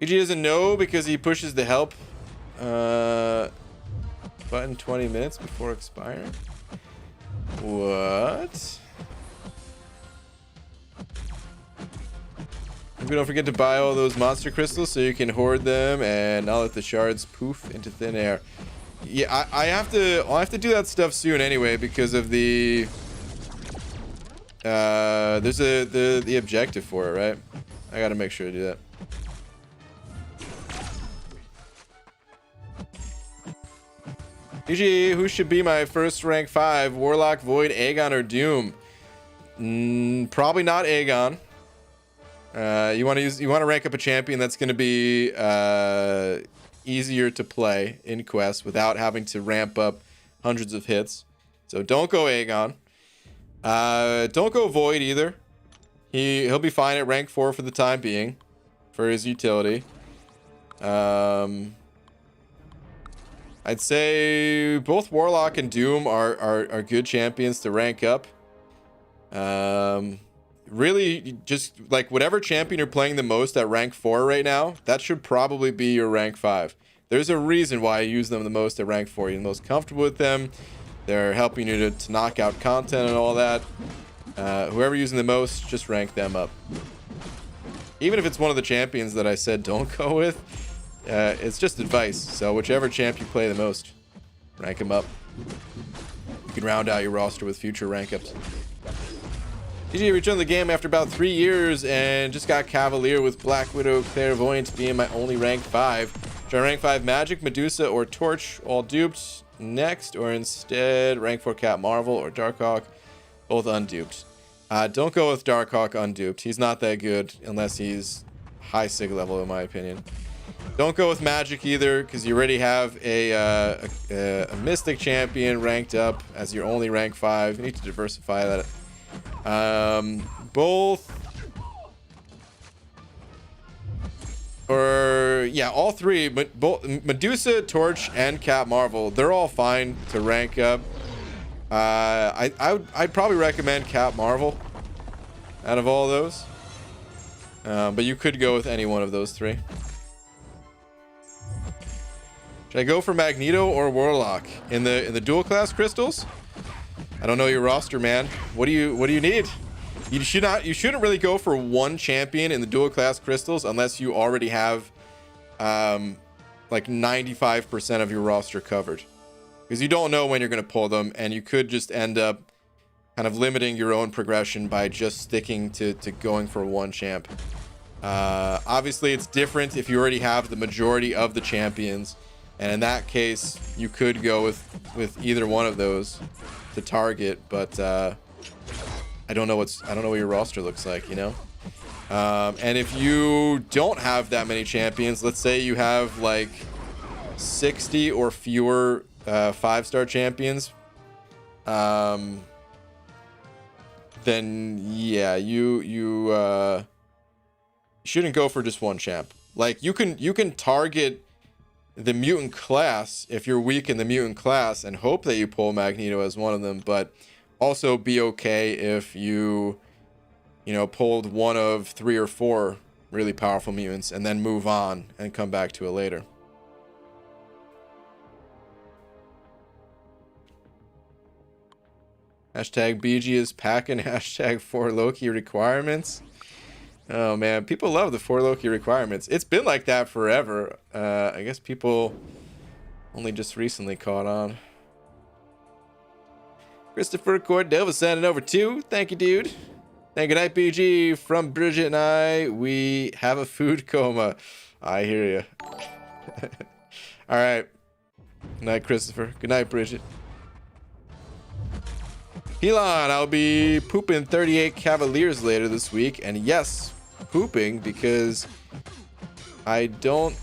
BG doesn't know because he pushes the help button 20 minutes before expiring. What? Maybe don't forget to buy all those monster crystals so you can hoard them and not let the shards poof into thin air. Yeah, I'll have to do that stuff soon anyway because of the there's the objective for it, right? I gotta make sure to do that. GG, who should be my first rank 5? Warlock, Void, Aegon, or Doom? Probably not Aegon. You want to rank up a champion that's going to be easier to play in quests without having to ramp up hundreds of hits. So don't go Aegon. Don't go Void either. He'll be fine at rank 4 for the time being for his utility. I'd say both Warlock and Doom are good champions to rank up. Really, just like whatever champion you're playing the most at rank 4 right now, that should probably be your rank 5. There's a reason why I use them the most at rank 4. You're the most comfortable with them. They're helping you to knock out content and all that. Whoever using the most, just rank them up. Even if it's one of the champions that I said don't go with, it's just advice. So whichever champ you play the most, rank him up. You can round out your roster with future rank ups. DJ returned the game after about 3 years and just got Cavalier with Black Widow Clairvoyant being my only rank 5. Try rank 5 Magic, Medusa, or Torch, all duped next, or instead rank 4 Cat Marvel or Darkhawk, both unduped. Don't go with Darkhawk unduped. He's not that good unless he's high sig level in my opinion. Don't go with Magic either because you already have a Mystic champion ranked up as your only rank 5. You need to diversify that. All three, but both Medusa, Torch, and Cat Marvel, they're all fine to rank up. I'd probably recommend Cat Marvel out of all those, but you could go with any one of those three. Should I go for Magneto or Warlock in the dual class crystals? I don't know your roster, man. What do you need? You shouldn't really go for one champion in the dual class crystals unless you already have like 95% of your roster covered, because you don't know when you're going to pull them, and you could just end up kind of limiting your own progression by just sticking to going for one champ. Obviously it's different if you already have the majority of the champions, and in that case you could go with either one of those to target, but I don't know what your roster looks like, you know. And if you don't have that many champions, let's say you have like 60 or fewer 5-star champions, then yeah, you shouldn't go for just one champ. Like you can target the mutant class if you're weak in the mutant class and hope that you pull Magneto as one of them, but also be okay if you pulled one of 3 or 4 really powerful mutants and then move on and come back to it later. Hashtag BG is packing. Hashtag 4 Loki requirements. Oh man, people love the 4 Loki requirements. It's been like that forever. I guess people only just recently caught on. Christopher Cordova sending over 2. Thank you, dude. And good night, BG. From Bridget and I, we have a food coma. I hear you. All right. Good night, Christopher. Good night, Bridget. Elon, I'll be pooping 38 Cavaliers later this week. And yes, pooping, because I don't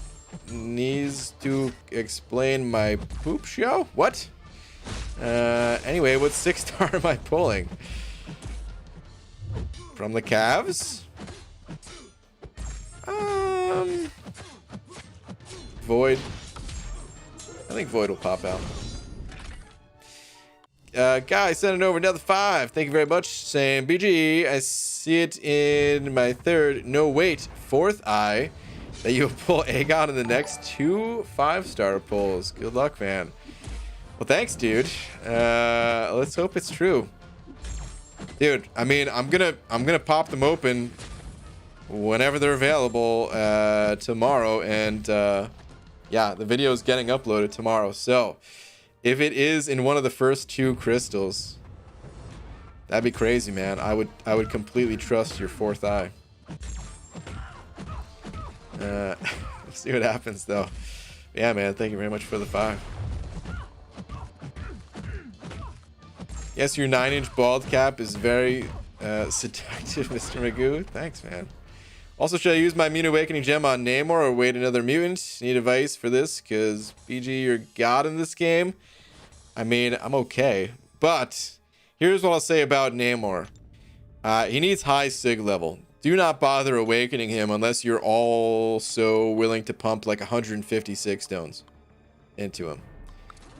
need to explain my poop show. What? Anyway, what 6-star am I pulling? From the Cavs? Void. I think Void will pop out. Guy sending over another 5. Thank you very much. Saying, BG, I see it in my 3rd, no wait, 4th eye that you'll pull Aegon in the next 2 5-star pulls. Good luck, man. Well, thanks, dude. Let's hope it's true. Dude, I mean, I'm gonna pop them open whenever they're available tomorrow, and yeah, the video is getting uploaded tomorrow. So if it is in one of the first 2 crystals, that'd be crazy, man. I would completely trust your 4th eye. We'll see what happens though. Yeah, man, thank you very much for the 5. Yes, your 9-inch bald cap is very seductive, Mr. Magoo. Thanks, man. Also, should I use my Immune Awakening gem on Namor or wait another mutant? Need advice for this? Because BG, you're god in this game. I mean, I'm okay. But here's what I'll say about Namor. He needs high sig level. Do not bother awakening him unless you're also willing to pump like 150 sig stones into him.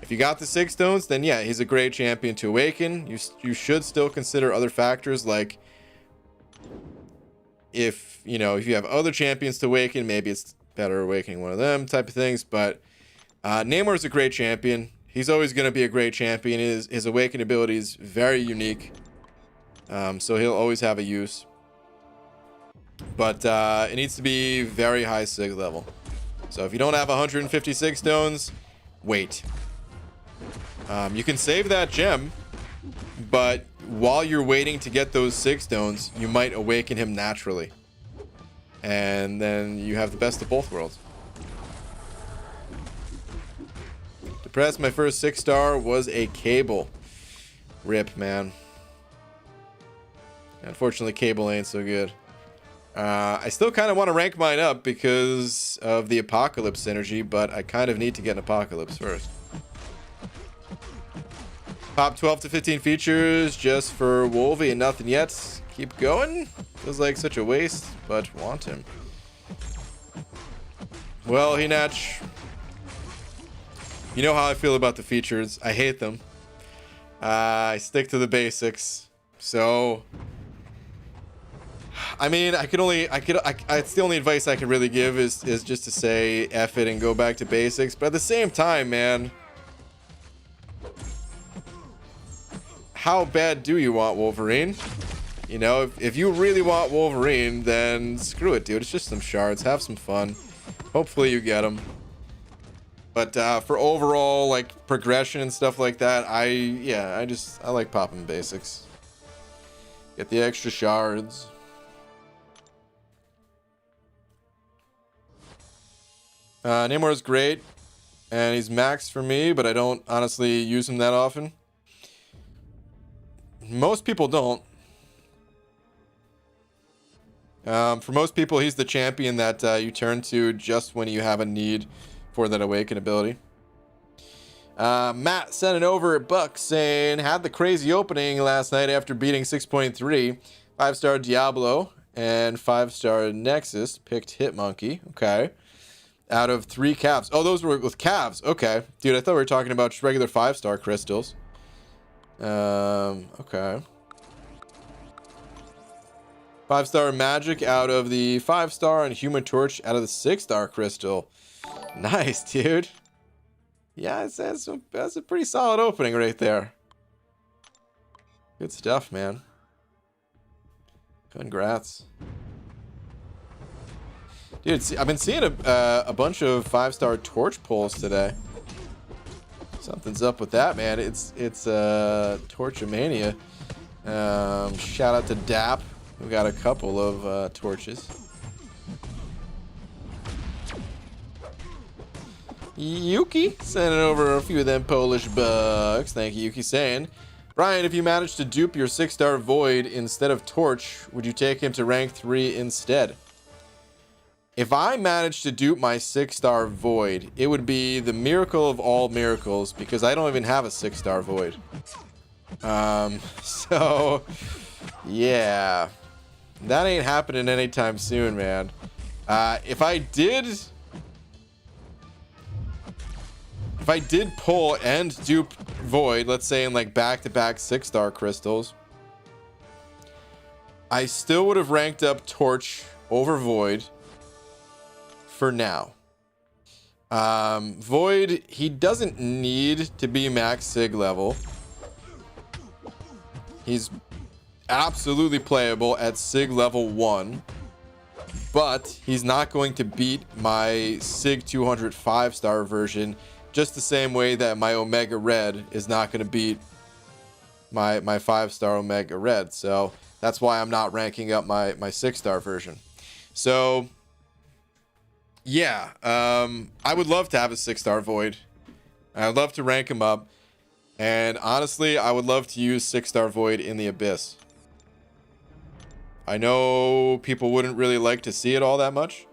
If you got the 6 stones, then yeah, he's a great champion to awaken. You should still consider other factors, like if you have other champions to awaken, maybe it's better awakening one of them type of things. But Namor is a great champion. He's always going to be a great champion. His awaken ability is very unique, so he'll always have a use. But it needs to be very high sig level. So if you don't have 156 stones, wait. You can save that gem, but while you're waiting to get those 6 stones, you might awaken him naturally. And then you have the best of both worlds. Depressed, my first 6-star was a cable. Rip, man. Unfortunately, cable ain't so good. I still kind of want to rank mine up because of the Apocalypse synergy, but I kind of need to get an Apocalypse first. Top 12 to 15 features just for Wolvie and nothing yet. Keep going. Feels like such a waste, but want him. Well, Hinach, you know how I feel about the features. I hate them. I stick to the basics. So, I mean, it's the only advice I can really give is just to say F it and go back to basics. But at the same time, man, how bad do you want Wolverine? You know, if you really want Wolverine, then screw it, dude. It's just some shards. Have some fun. Hopefully you get them. But for overall, like, progression and stuff like that, I like popping basics. Get the extra shards. Namor is great, and he's maxed for me, but I don't honestly use him that often. Most people don't. For most people, he's the champion that you turn to just when you have a need for that awaken ability. Matt sending over a buck saying, had the crazy opening last night after beating 6.3. 5-star Diablo and 5-star Nexus. Picked Hitmonkey. Okay. Out of 3 calves. Oh, those were with calves. Okay. Dude, I thought we were talking about just regular 5-star crystals. Okay. 5-star Magic out of the 5-star and Human Torch out of the 6-star crystal. Nice, dude. Yeah, that's a pretty solid opening right there. Good stuff, man. Congrats. Dude, I've been seeing a bunch of 5-star torch pulls today. Something's up with that, man. It's Torchamania. Shout out to Dap. We got a couple of torches. Yuki sending over a few of them Polish bucks. Thank you, Yuki, saying, Brian, if you managed to dupe your 6-star Void instead of Torch, would you take him to rank 3 instead? If I managed to dupe my 6-star Void, it would be the miracle of all miracles because I don't even have a 6-star Void. So, yeah. That ain't happening anytime soon, man. If I did pull and dupe Void, let's say in like back-to-back 6-star crystals, I still would have ranked up Torch over Void for now. Void, he doesn't need to be max sig level. He's absolutely playable at sig level 1, but he's not going to beat my sig 200 5-star version just the same way that my Omega Red is not going to beat my 5-star Omega Red. So that's why I'm not ranking up my 6-star version. So yeah, I would love to have a 6-star Void. I'd love to rank him up, and honestly I would love to use 6-star Void in the Abyss. I know people wouldn't really like to see it all that much,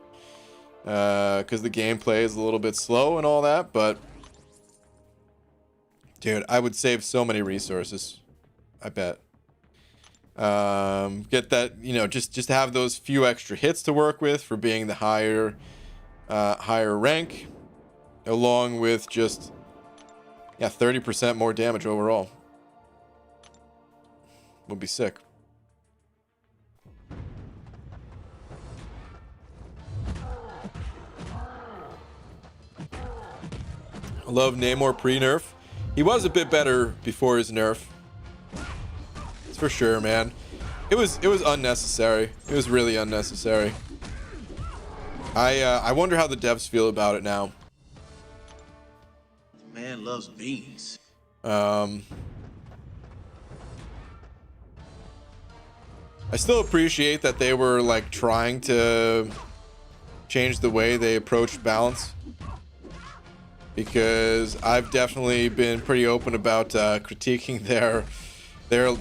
because the gameplay is a little bit slow and all that, but dude, I would save so many resources. I bet. Get that, you know, just have those few extra hits to work with for being the higher rank, along with just 30% more damage overall. Would be sick. I love Namor pre-nerf. He was a bit better before his nerf. It's for sure, man. It was unnecessary. It was really unnecessary. I wonder how the devs feel about it now. Man loves beans. I still appreciate that they were like trying to change the way they approached balance, because I've definitely been pretty open about critiquing their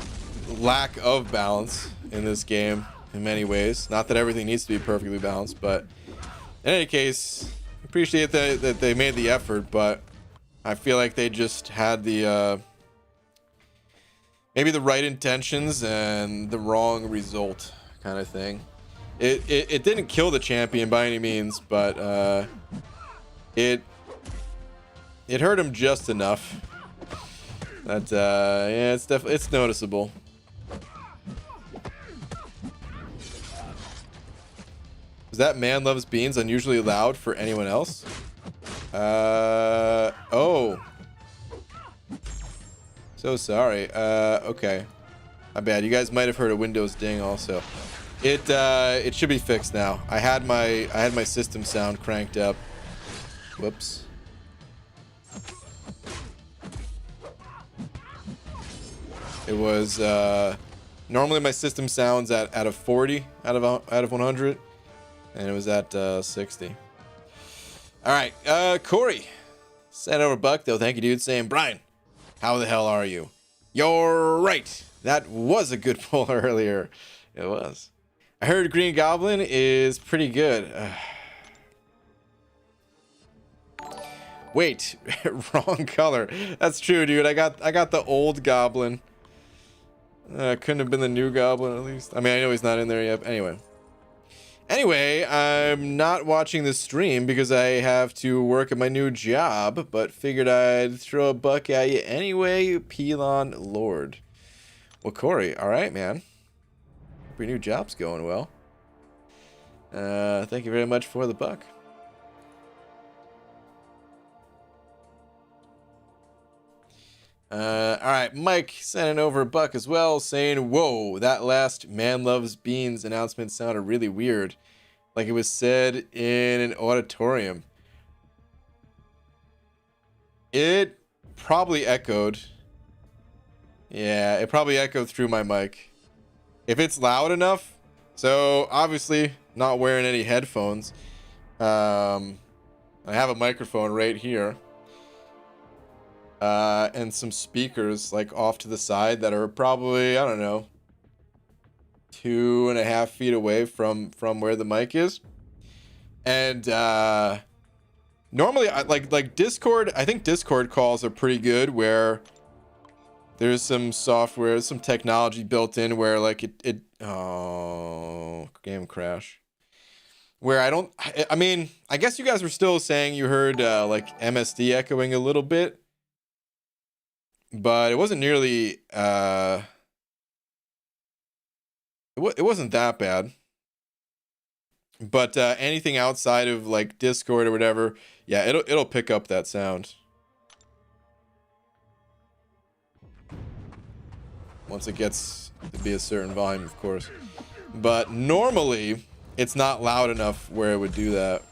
lack of balance in this game in many ways. Not that everything needs to be perfectly balanced, but in any case, appreciate that they made the effort, but I feel like they just had the maybe the right intentions and the wrong result kind of thing. It didn't kill the champion by any means, but it hurt him just enough that yeah, it's noticeable. Was that man loves beans unusually loud for anyone else? Oh. So sorry. Okay. My bad. You guys might have heard a Windows ding also. It should be fixed now. I had my system sound cranked up. Whoops. It was normally my system sounds at a 40 out of 100, and it was at 60. All right, Corey sent over buck though. Thank you, dude. Saying, Brian, how the hell are you? You're right. That was a good pull earlier. It was. I heard Green Goblin is pretty good. Wait, wrong color. That's true, dude. I got the old Goblin. Couldn't have been the new Goblin at least. I mean, I know he's not in there yet. Anyway, I'm not watching the stream because I have to work at my new job, but figured I'd throw a buck at you anyway, Pelon Lord. Well, Corey, all right, man. Hope your new job's going well. Thank you very much for the buck. All right, Mike sending over a buck as well, saying, whoa, that last Man Loves Beans announcement sounded really weird, like it was said in an auditorium. It probably echoed. Yeah, it probably echoed through my mic. If it's loud enough, so obviously not wearing any headphones. I have a microphone right here. And some speakers like off to the side that are probably, I don't know, 2.5 feet away from where the mic is. And normally I like Discord. I think Discord calls are pretty good, where there's some software, some technology built in where like it oh, game crash. Where I mean, I guess you guys were still saying you heard like MSD echoing a little bit. But it wasn't nearly it wasn't that bad. But anything outside of like Discord or whatever, yeah, it'll pick up that sound once it gets to be a certain volume, of course. But normally it's not loud enough where it would do that.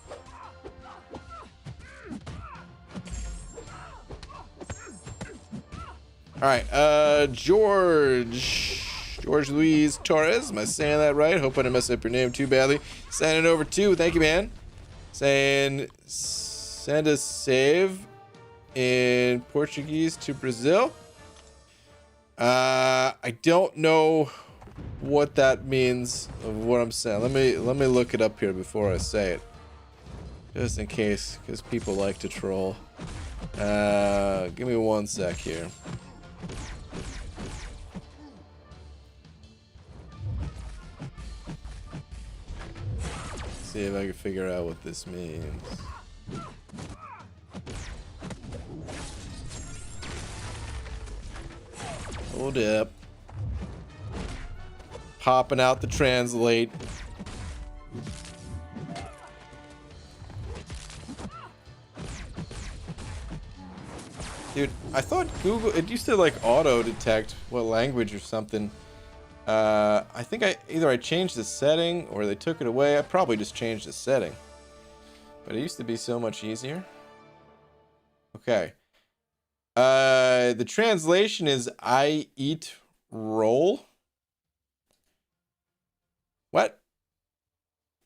All right, George Luis Torres. Am I saying that right? Hope I didn't mess up your name too badly. Sending it over to, thank you, man. Saying, send a save in Portuguese to Brazil. I don't know what that means of what I'm saying. Let me look it up here before I say it, just in case, because people like to troll. Give me 1 sec here. See if I can figure out what this means. Hold up. Popping out the translate. Dude, I thought Google, it used to like auto detect what language or something. I think either I changed the setting or they took it away. I probably just changed the setting. But it used to be so much easier. Okay. The translation is I eat roll. What?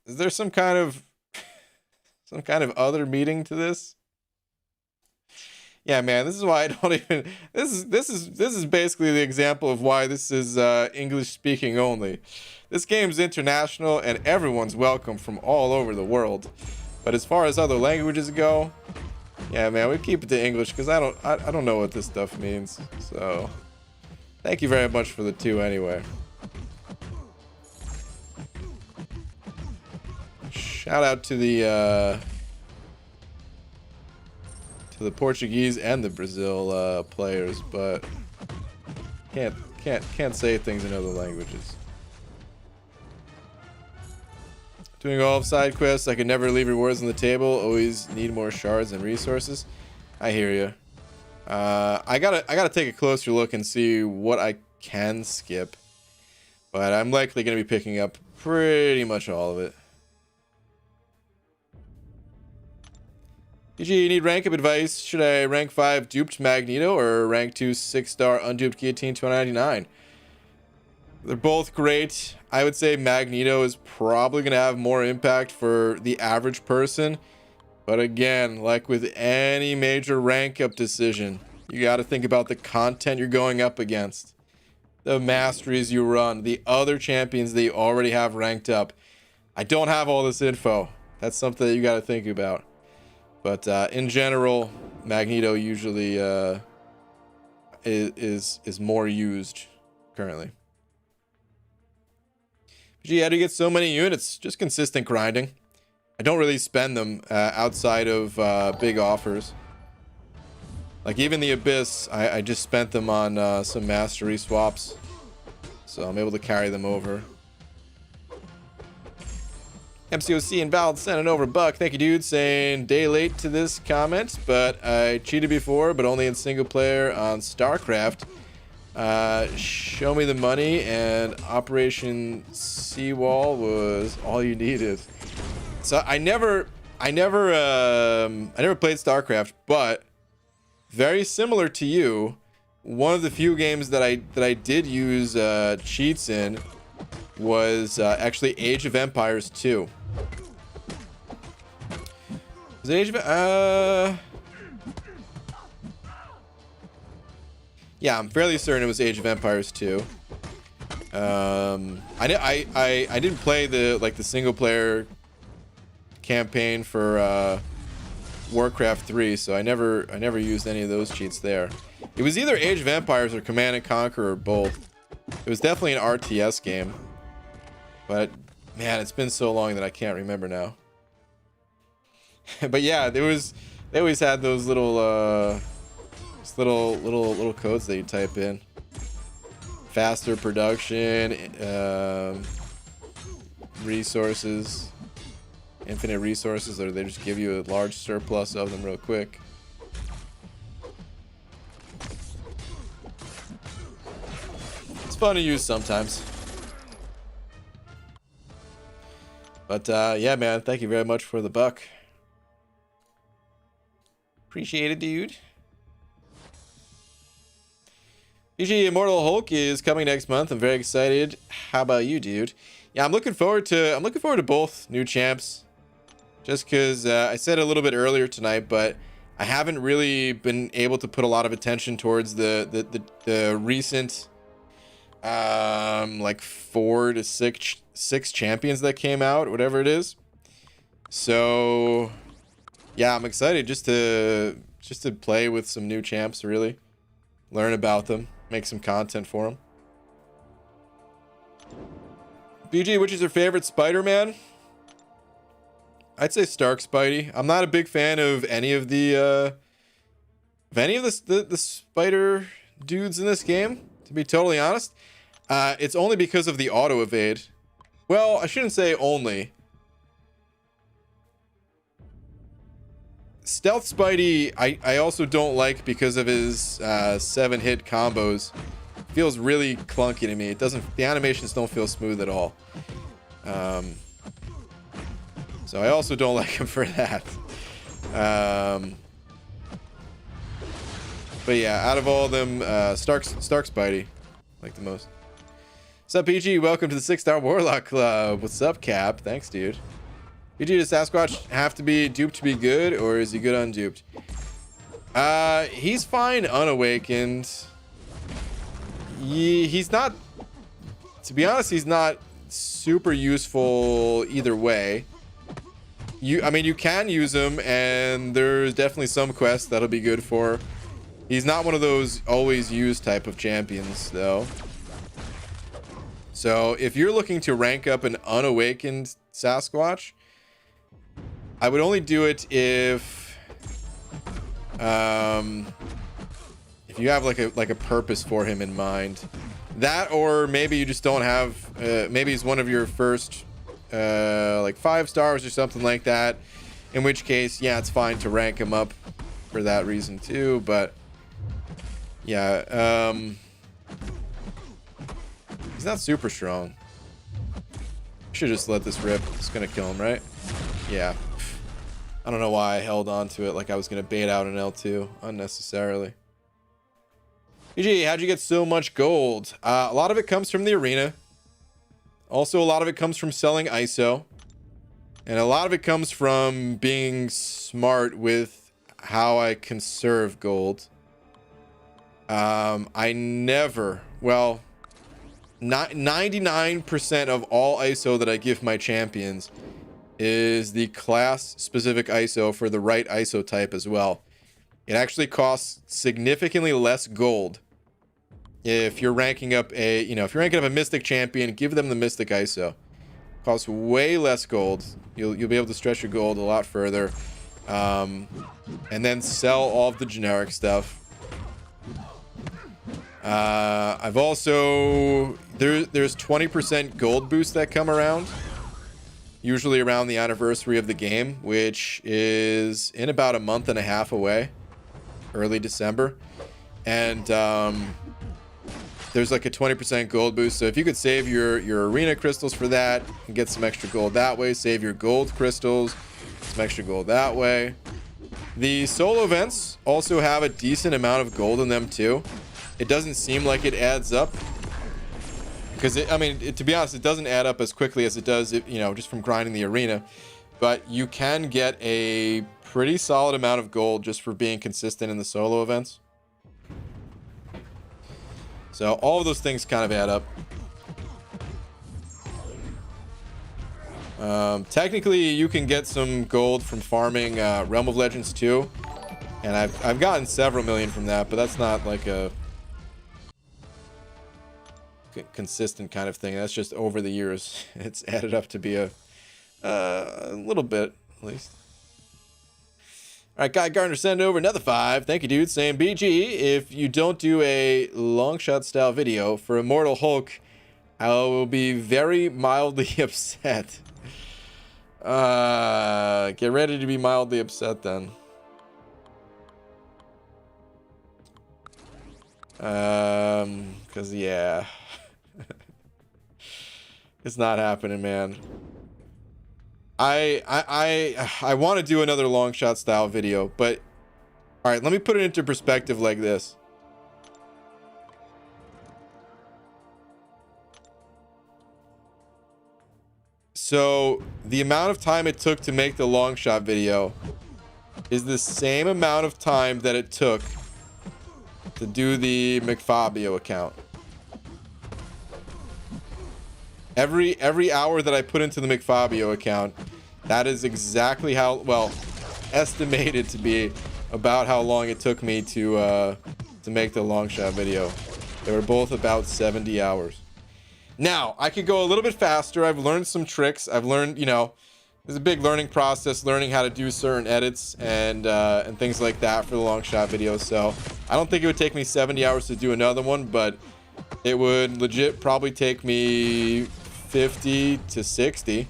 Is there some kind of other meaning to this? Yeah, man, this is why I don't even this is basically the example of why this is English speaking only. This game's international and everyone's welcome from all over the world. But as far as other languages go, yeah, man, we keep it to English because I don't know what this stuff means. So, thank you very much for the 2 anyway. Shout out to the Portuguese and the Brazil players, but can't say things in other languages. Doing all of side quests, I can never leave rewards on the table. Always need more shards and resources. I hear you. I gotta take a closer look and see what I can skip, but I'm likely gonna be picking up pretty much all of it. DG, you need rank up advice. Should I rank 5 duped Magneto or rank 2 6-star unduped Guillotine 299? They're both great. I would say Magneto is probably going to have more impact for the average person. But again, like with any major rank up decision, you got to think about the content you're going up against, the masteries you run, the other champions that you already have ranked up. I don't have all this info. That's something that you got to think about. But in general, Magneto usually is more used currently. Gee, how do you get so many units? Just consistent grinding. I don't really spend them outside of big offers. Like even the Abyss, I just spent them on some mastery swaps. So I'm able to carry them over. MCOC and Valid sending over Buck. Thank you, dude. Saying day late to this comment, but I cheated before, but only in single player on StarCraft. Show me the money, and Operation Seawall was all you needed. So I never played StarCraft, but very similar to you, one of the few games that I did use cheats in was actually Age of Empires 2. Was it Age of yeah, I'm fairly certain it was Age of Empires 2. I didn't play the single player campaign for Warcraft 3, so I never used any of those cheats there. It was either Age of Empires or Command and Conquer or both. It was definitely an RTS game. But man, it's been so long that I can't remember now. But yeah, they always had those little little codes that you type in. Faster production, resources, infinite resources, or they just give you a large surplus of them real quick. It's fun to use sometimes. But yeah, man, thank you very much for the buck. Appreciate it, dude. PG Immortal Hulk is coming next month. I'm very excited. How about you, dude? Yeah, I'm looking forward to both new champs. Just because I said a little bit earlier tonight, but I haven't really been able to put a lot of attention towards the recent like 4 to 6 champions that came out, whatever it is. So yeah, I'm excited just to play with some new champs, really learn about them, make some content for them. BG, which is your favorite Spider-Man? I'd say Stark Spidey. I'm not a big fan of any of the spider dudes in this game, to be totally honest. It's only because of the auto evade. Well, I shouldn't say only. Stealth Spidey, I also don't like because of his 7-hit combos. Feels really clunky to me. The animations don't feel smooth at all. So I also don't like him for that. But yeah, out of all of them, Stark Spidey, like the most. What's up, PG? Welcome to the 6-star Warlock Club. What's up, Cap? Thanks, dude. PG, does Sasquatch have to be duped to be good, or is he good unduped? He's fine unawakened. He's not, to be honest, he's not super useful either way. I mean, you can use him, and there's definitely some quests that'll be good for. He's not one of those always used type of champions, though. So if you're looking to rank up an unawakened Sasquatch, I would only do it if you have like a purpose for him in mind. That, or maybe you just don't have, maybe he's one of your first like 5 stars or something like that, in which case, yeah, it's fine to rank him up for that reason too. But yeah, he's not super strong. Should just let this rip. It's gonna kill him, right? Yeah. I don't know why I held on to it like I was gonna bait out an L2 unnecessarily. EG, how'd you get so much gold? A lot of it comes from the arena. Also, a lot of it comes from selling ISO. And a lot of it comes from being smart with how I conserve gold. I never, well, 99% of all ISO that I give my champions is the class specific ISO for the right ISO type as well. It actually costs significantly less gold. If you're ranking up a, if you're ranking up a Mystic champion, give them the Mystic ISO. Costs way less gold. You'll be able to stretch your gold a lot further, and then sell all of the generic stuff. I've also there's 20% gold boosts that come around, usually around the anniversary of the game, which is in about a month and a half away, early December, and there's like a 20% gold boost. So if you could save your arena crystals for that and get some extra gold that way, save your gold crystals, some extra gold that way. The solo events also have a decent amount of gold in them too. It doesn't seem like it adds up, because to be honest, it doesn't add up as quickly as it does, just from grinding the arena. But you can get a pretty solid amount of gold just for being consistent in the solo events. So all of those things kind of add up. Technically, you can get some gold from farming Realm of Legends too, and I've gotten several million from that, but that's not like a consistent kind of thing. That's just over the years. It's added up to be a little bit, at least. All right, Guy Gardner, send over another 5. Thank you, dude. Saying, BG, if you don't do a long shot style video for Immortal Hulk, I will be very mildly upset. Get ready to be mildly upset then. Cause yeah. It's not happening, man. I want to do another long shot style video, but all right, let me put it into perspective like this. So the amount of time it took to make the long shot video is the same amount of time that it took to do the McFabio account. Every hour that I put into the McFabio account, that is exactly how, well, estimated to be about how long it took me to make the long shot video. They were both about 70 hours. Now, I could go a little bit faster. I've learned some tricks. I've learned, you know, there's a big learning process, learning how to do certain edits and things like that for the long shot videos. So I don't think it would take me 70 hours to do another one, but it would legit probably take me 50 to 60. I'm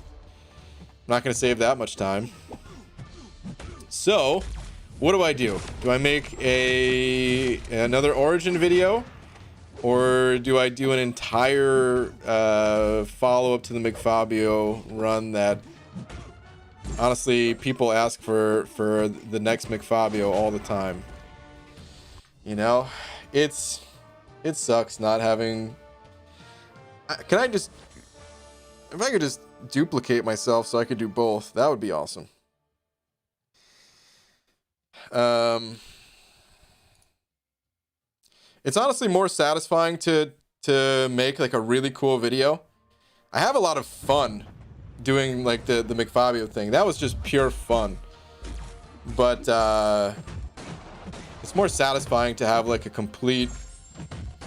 not going to save that much time. So what do? Do I make another origin video? Or do I do an entire follow-up to the McFabio run that honestly people ask for the next McFabio all the time? You know, it sucks not having. Can I just, if I could just duplicate myself so I could do both, that would be awesome. It's honestly more satisfying to make like a really cool video. I have a lot of fun doing like the McFabio thing. That was just pure fun. But it's more satisfying to have like a complete,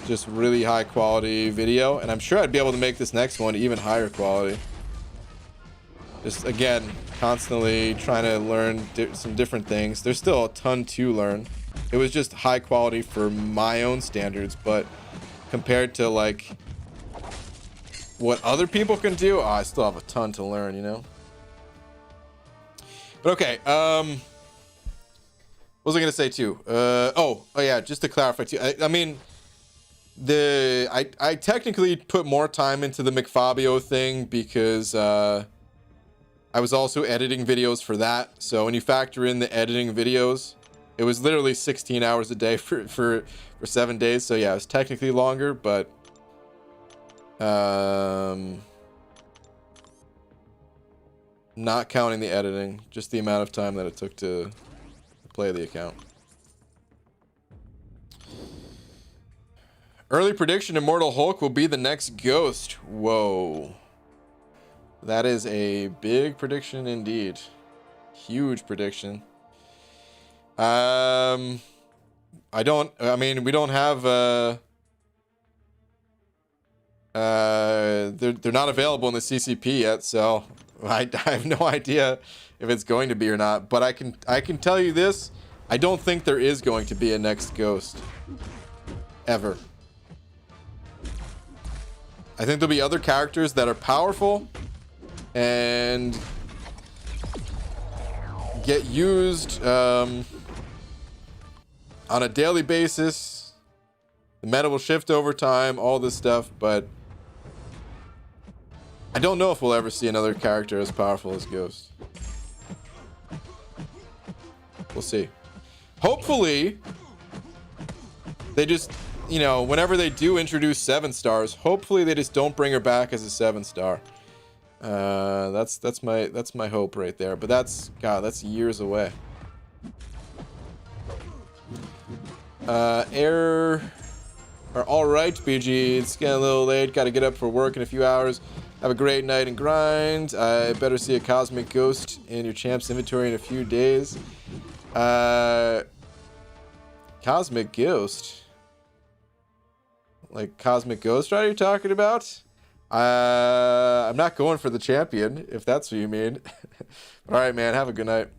just really high quality video. And I'm sure I'd be able to make this next one even higher quality. Just again, constantly trying to learn some different things. There's still a ton to learn. It was just high quality for my own standards, but compared to like what other people can do, I still have a ton to learn, you know. But okay, what was I gonna say too? Oh yeah, just to clarify too. I mean, I technically put more time into the McFabio thing because I was also editing videos for that. So when you factor in the editing videos, it was literally 16 hours a day for 7 days. So yeah, it was technically longer, but not counting the editing, just the amount of time that it took to play the account. Early prediction: Immortal Hulk will be the next Ghost. Whoa, that is a big prediction indeed. Huge prediction. I mean, we don't have they're not available in the CCP yet, so I have no idea if it's going to be or not. But I can tell you this: I don't think there is going to be a next Ghost ever. I think there'll be other characters that are powerful and get used on a daily basis. The meta will shift over time, all this stuff, but I don't know if we'll ever see another character as powerful as Ghost. We'll see. Hopefully, they just, you know, whenever they do introduce 7 stars, hopefully they just don't bring her back as a 7-star. That's my hope right there. But that's years away. All right, BG. It's getting a little late. Got to get up for work in a few hours. Have a great night and grind. I better see a Cosmic Ghost in your champ's inventory in a few days. Cosmic Ghost? Like Cosmic Ghost Rider you're talking about? I'm not going for the champion, if that's what you mean. All right, man. Have a good night.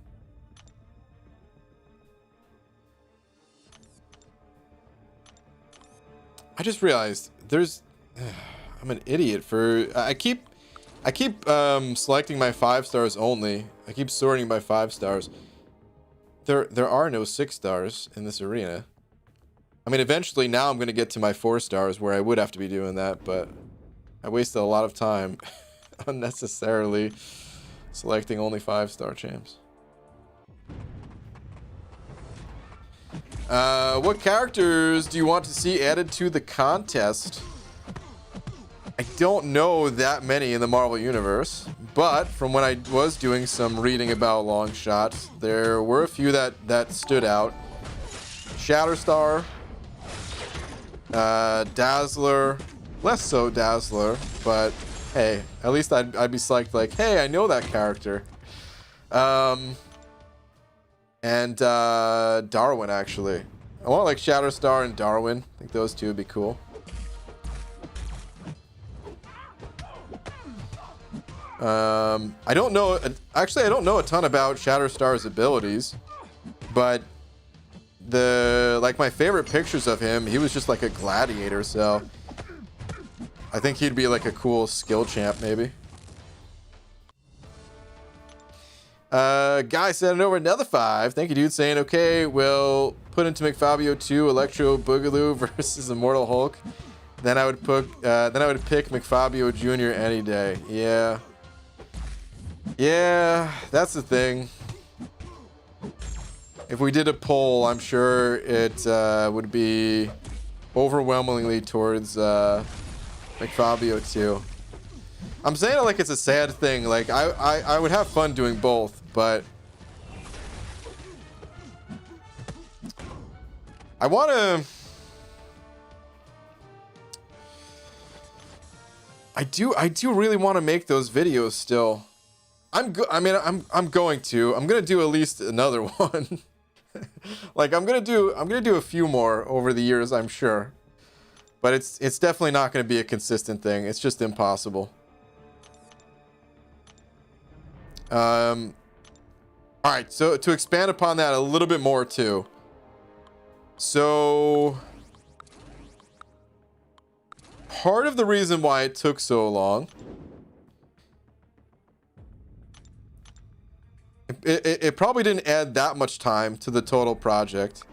I just realized there's I'm an idiot for I keep selecting my 5 stars only. I keep sorting by 5 stars. There are no 6 stars in this arena. I mean, eventually now I'm going to get to my 4 stars where I would have to be doing that, but I wasted a lot of time unnecessarily selecting only 5-star champs. What characters do you want to see added to the contest? I don't know that many in the Marvel Universe, but from when I was doing some reading about long shots, there were a few that stood out. Shatterstar, Dazzler, less so Dazzler, but hey, at least I'd be psyched like, hey, I know that character. And Darwin, actually. I want like Shatterstar and Darwin. I think those two would be cool. I don't know. Actually, I don't know a ton about Shatterstar's abilities, but like my favorite pictures of him, he was just like a gladiator. So I think he'd be like a cool skill champ, maybe. Guy sending over another 5. Thank you, dude. Saying, okay, we'll put into McFabio 2 Electro Boogaloo versus Immortal Hulk. Then I would pick McFabio Jr. any day. Yeah. Yeah, that's the thing. If we did a poll, I'm sure it would be overwhelmingly towards McFabio 2. I'm saying it like it's a sad thing. Like I would have fun doing both, but I want to. I do really want to make those videos still. I'm going to. I'm gonna do at least another one. Like I'm gonna do a few more over the years, I'm sure. But it's definitely not gonna be a consistent thing. It's just impossible. All right, so to expand upon that a little bit more too. So part of the reason why it took so long, it probably didn't add that much time to the total project,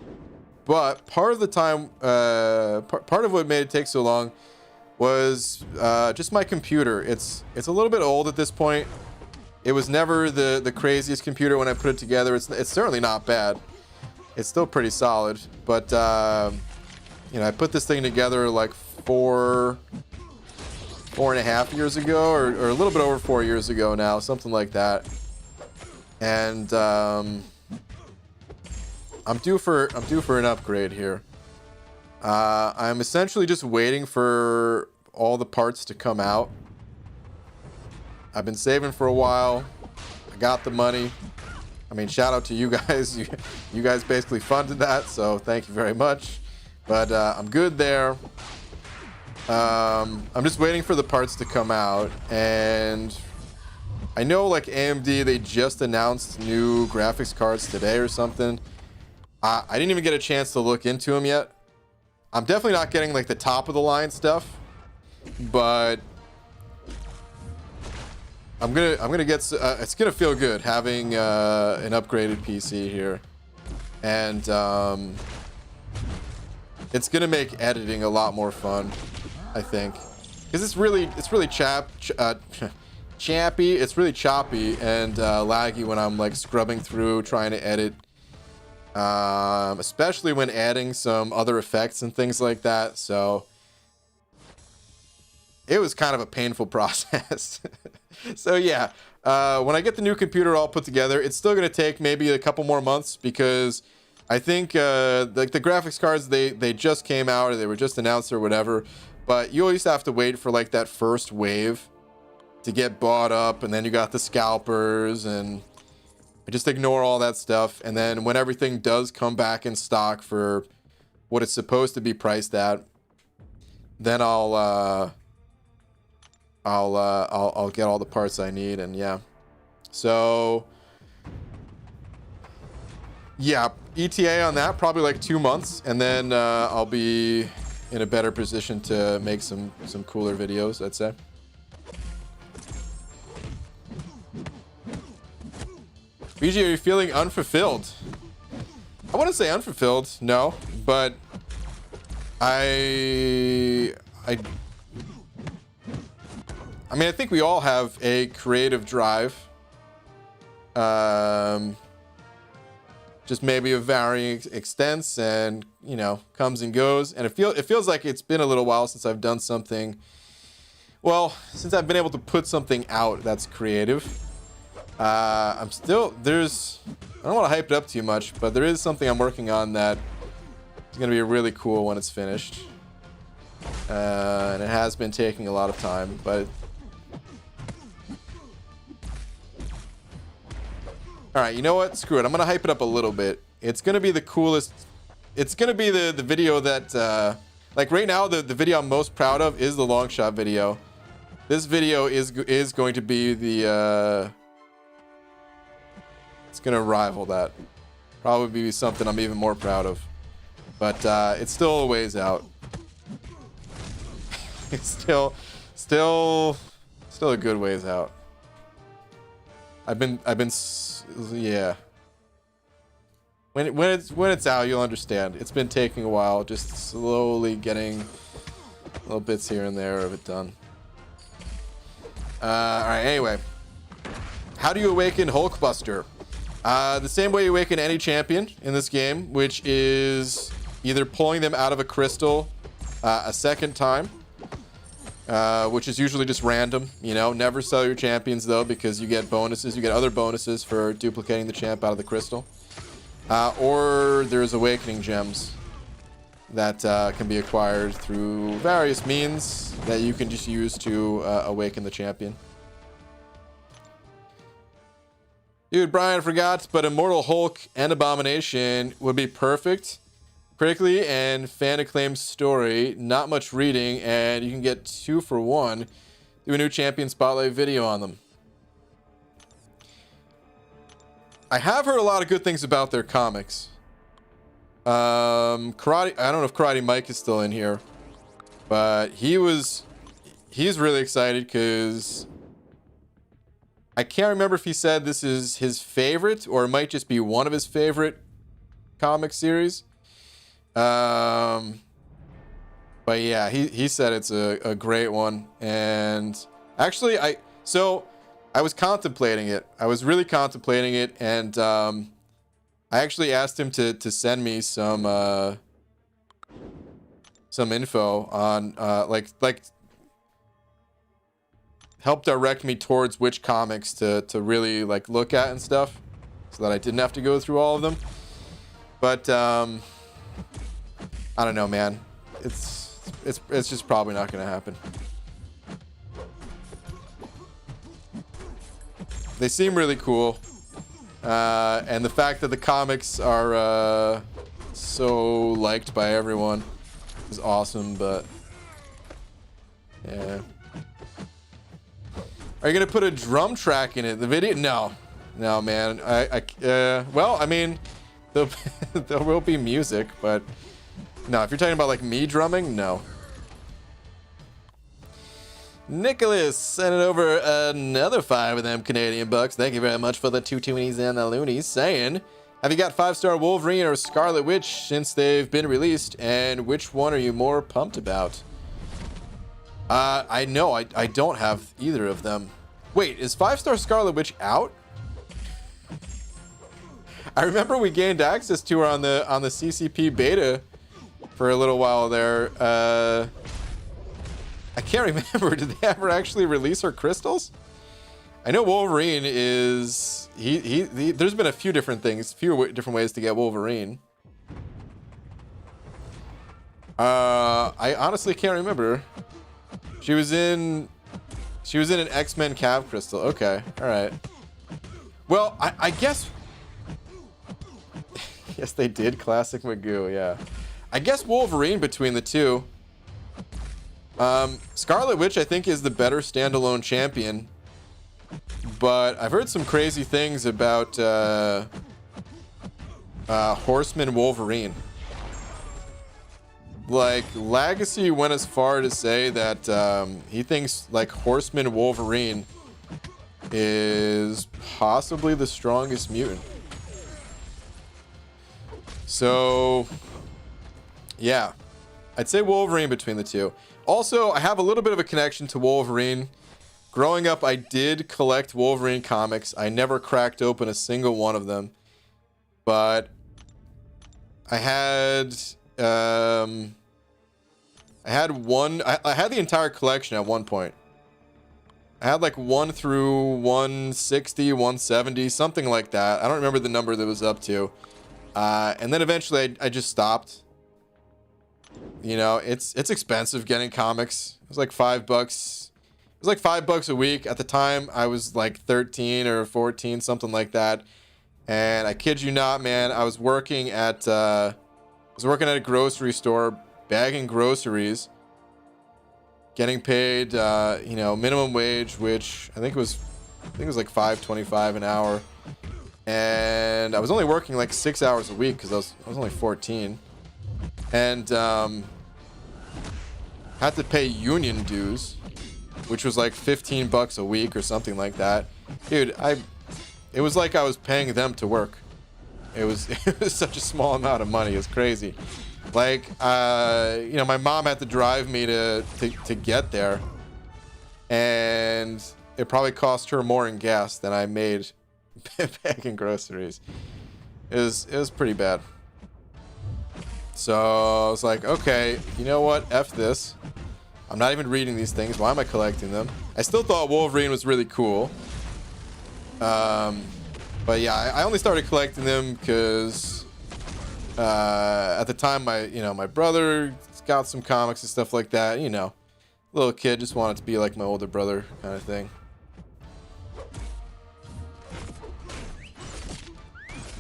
but part of the time, part of what made it take so long was just my computer. It's a little bit old at this point. It was never the craziest computer when I put it together. It's certainly not bad. It's still pretty solid, but you know, I put this thing together like 4.5 years ago, or a little bit over 4 years ago now, something like that. And I'm due for an upgrade here. I'm essentially just waiting for all the parts to come out. I've been saving for a while. I got the money. I mean, shout out to you guys. You guys basically funded that, so thank you very much. But I'm good there. I'm just waiting for the parts to come out, and I know like AMD, they just announced new graphics cards today or something. I didn't even get a chance to look into them yet. I'm definitely not getting like the top of the line stuff, but I'm gonna get. It's gonna feel good having an upgraded PC here, and it's gonna make editing a lot more fun, I think, because it's really chappy. It's really choppy and laggy when I'm like scrubbing through trying to edit, especially when adding some other effects and things like that. So it was kind of a painful process. So yeah, when I get the new computer all put together, it's still gonna take maybe a couple more months, because I think like the graphics cards, they just came out, or they were just announced or whatever, but you always have to wait for like that first wave to get bought up, and then you got the scalpers, and just ignore all that stuff. And then when everything does come back in stock for what it's supposed to be priced at, then I'll get all the parts I need. And yeah, so yeah, ETA on that probably like 2 months, and then I'll be in a better position to make some cooler videos, I'd say. BG, are you feeling unfulfilled? I wouldn't say unfulfilled, no, but I mean, I think we all have a creative drive. Just maybe of varying extents, and you know, comes and goes. And it feels like it's been a little while since I've done something. Well, since I've been able to put something out that's creative. I don't want to hype it up too much, but there is something I'm working on that is going to be really cool when it's finished. And it has been taking a lot of time, but All right, you know what? Screw it. I'm gonna hype it up a little bit. It's gonna be the coolest. It's gonna be the video that like right now the video I'm most proud of is the long shot video. This video is going to be the it's gonna rival that. Probably be something I'm even more proud of. But it's still a ways out. It's still a good ways out. Yeah. When it's out, you'll understand. It's been taking a while, just slowly getting little bits here and there of it done. All right. Anyway, how do you awaken Hulkbuster? The same way you awaken any champion in this game, which is either pulling them out of a crystal a second time, which is usually just random. You know, never sell your champions though, because you get bonuses. You get other bonuses for duplicating the champ out of the crystal. Or there's awakening gems that can be acquired through various means that you can just use to awaken the champion. Dude, Brian forgot, but Immortal Hulk and Abomination would be perfect. Critically and fan acclaimed story, not much reading, and you can get 2 for 1. Do a new champion spotlight video on them. I have heard a lot of good things about their comics. Karate, I don't know if Karate Mike is still in here, but he's really excited because I can't remember if he said this is his favorite or it might just be one of his favorite comic series. But yeah, he said it's a great one. And actually, I was contemplating it. I was really contemplating it, and I actually asked him to send me some info on like help direct me towards which comics to really like look at and stuff, so that I didn't have to go through all of them. But I don't know, man. It's just probably not gonna happen. They seem really cool, and the fact that the comics are so liked by everyone is awesome. But yeah, are you gonna put a drum track in it? The video? No, man. Well, I mean, there will be music, but no. If you're talking about like me drumming, no. Nicholas sending over another 5 of them Canadian bucks. Thank you very much for the 2 toonies and the loonies. Saying, have you got 5-star Wolverine or Scarlet Witch since they've been released? And which one are you more pumped about? I know I don't have either of them. Wait, is 5-star Scarlet Witch out? I remember we gained access to her on the CCP beta for a little while there. I can't remember. Did they ever actually release her crystals? I know Wolverine is he there's been a few different things, different ways to get Wolverine. I honestly can't remember. She was in an X-Men Cav crystal. Okay, all right. Well, I guess yes, they did classic Magoo. Yeah, I guess Wolverine between the two. Scarlet Witch, I think, is the better standalone champion, but I've heard some crazy things about Horseman Wolverine. Like, Legacy went as far to say that he thinks like Horseman Wolverine is possibly the strongest mutant. So yeah, I'd say Wolverine between the two. Also, I have a little bit of a connection to Wolverine. Growing up, I did collect Wolverine comics. I never cracked open a single one of them. But I had the entire collection at one point. I had like 1 through 160, 170, something like that. I don't remember the number that was up to. And then eventually I just stopped. You know, it's expensive getting comics. It was like $5. It was like $5 a week. At the time, I was like 13 or 14, something like that. And I kid you not, man, I was working at a grocery store, bagging groceries, getting paid, you know, minimum wage, which I think it was like $5.25 an hour. And I was only working like 6 hours a week because I was only 14, and had to pay union dues, which was like $15 a week or something like that. Dude, it was like I was paying them to work. It was such a small amount of money. It's crazy. Like, you know, my mom had to drive me to get there, and it probably cost her more in gas than I made bagging groceries. It was pretty bad. So I was like, okay, you know what? F this. I'm not even reading these things. Why am I collecting them? I still thought Wolverine was really cool. But yeah, I only started collecting them because at the time my brother got some comics and stuff like that. You know, little kid just wanted to be like my older brother kind of thing.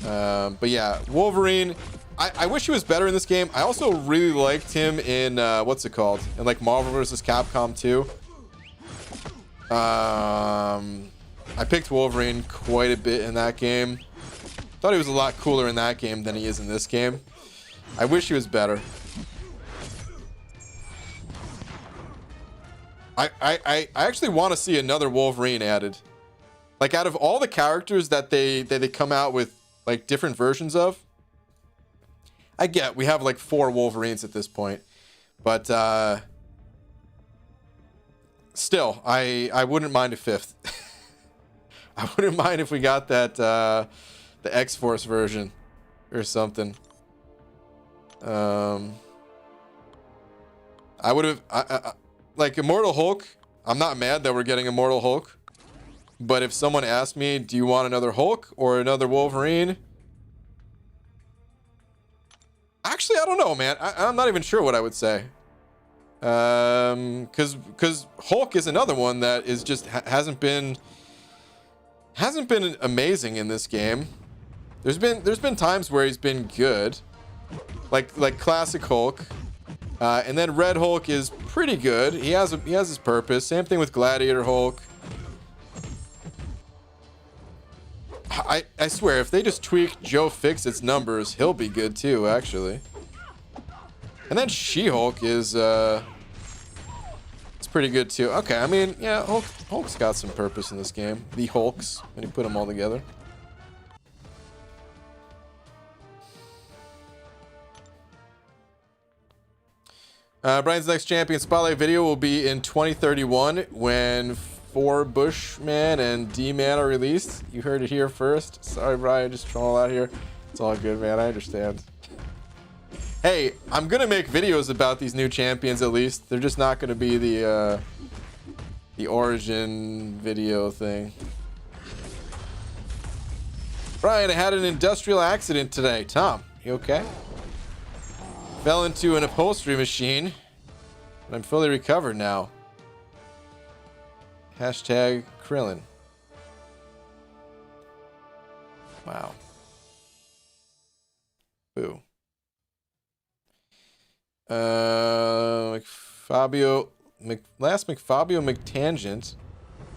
But yeah, Wolverine, I wish he was better in this game. I also really liked him in what's it called, in like Marvel vs. Capcom 2. I picked Wolverine quite a bit in that game. Thought he was a lot cooler in that game than he is in this game. I wish he was better. I actually want to see another Wolverine added. Like, out of all the characters that they come out with like different versions of, I get we have like 4 Wolverines at this point, but still, I wouldn't mind a 5th. I wouldn't mind if we got that the X-Force version or something. I would have like Immortal Hulk. I'm not mad that we're getting Immortal Hulk, but if someone asked me, do you want another Hulk or another Wolverine? Actually, I don't know, man. I'm not even sure what I would say. Because Hulk is another one that is just hasn't been amazing in this game. There's been times where he's been good, like classic Hulk, and then Red Hulk is pretty good. He has his purpose. Same thing with Gladiator Hulk. I swear, if they just tweak Joe Fixit's numbers, he'll be good too, actually. And then She-Hulk is it's pretty good too. Okay, I mean, yeah, Hulk's got some purpose in this game. The Hulks, when you put them all together. Brian's next champion spotlight video will be in 2031 when 4 Bushman and D-Man are released. You heard it here first. Sorry, Brian, just troll out here. It's all good, man. I understand. Hey, I'm gonna make videos about these new champions at least. They're just not gonna be the origin video thing. Brian, I had an industrial accident today. Tom, you okay? Fell into an upholstery machine, but I'm fully recovered now. Hashtag Krillin. Wow. Boo. McFabio McTangent.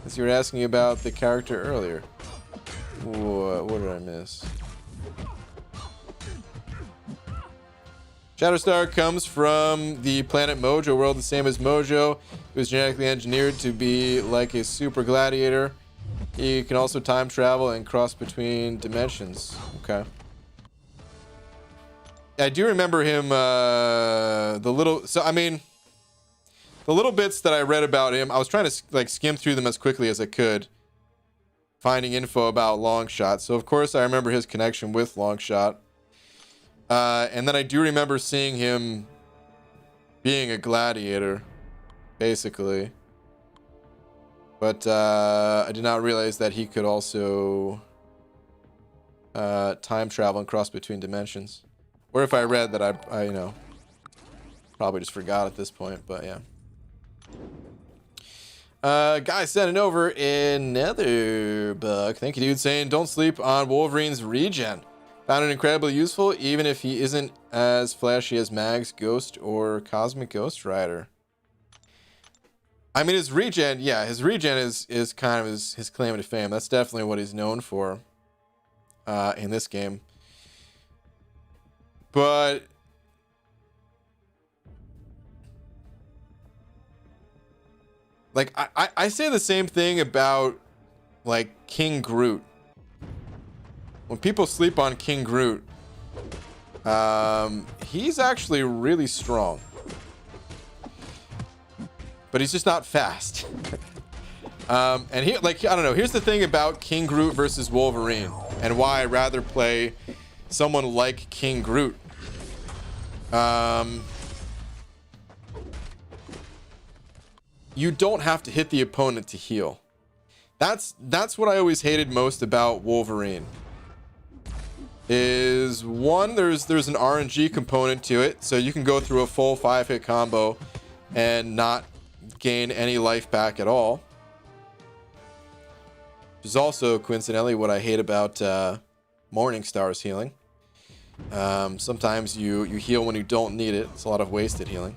As you were asking about the character earlier. What did I miss? Shatterstar comes from the planet Mojo world, the same as Mojo. He was genetically engineered to be like a super gladiator. He can also time travel and cross between dimensions. Okay. I do remember him, the little bits that I read about him, I was trying to like skim through them as quickly as I could, finding info about Longshot. So of course I remember his connection with Longshot. And then I do remember seeing him being a gladiator, basically. But I did not realize that he could also time travel and cross between dimensions. Or if I read that, I you know, probably just forgot at this point, but yeah. Guy sending over another book. Thank you, dude. Saying don't sleep on Wolverine's regen. Found it incredibly useful, even if he isn't as flashy as Mag's Ghost or Cosmic Ghost Rider. I mean, his regen, yeah, his regen is kind of his claim to fame. That's definitely what he's known for in this game. But like I say the same thing about like King Groot. When people sleep on King Groot, he's actually really strong. But he's just not fast. And he, like, I don't know. Here's the thing about King Groot versus Wolverine, and why I'd rather play someone like King Groot. You don't have to hit the opponent to heal. That's what I always hated most about Wolverine. Is one, there's an RNG component to it, so you can go through a full 5-hit combo and not gain any life back at all. Which is also coincidentally what I hate about Morningstar's healing. Sometimes you heal when you don't need it. It's a lot of wasted healing.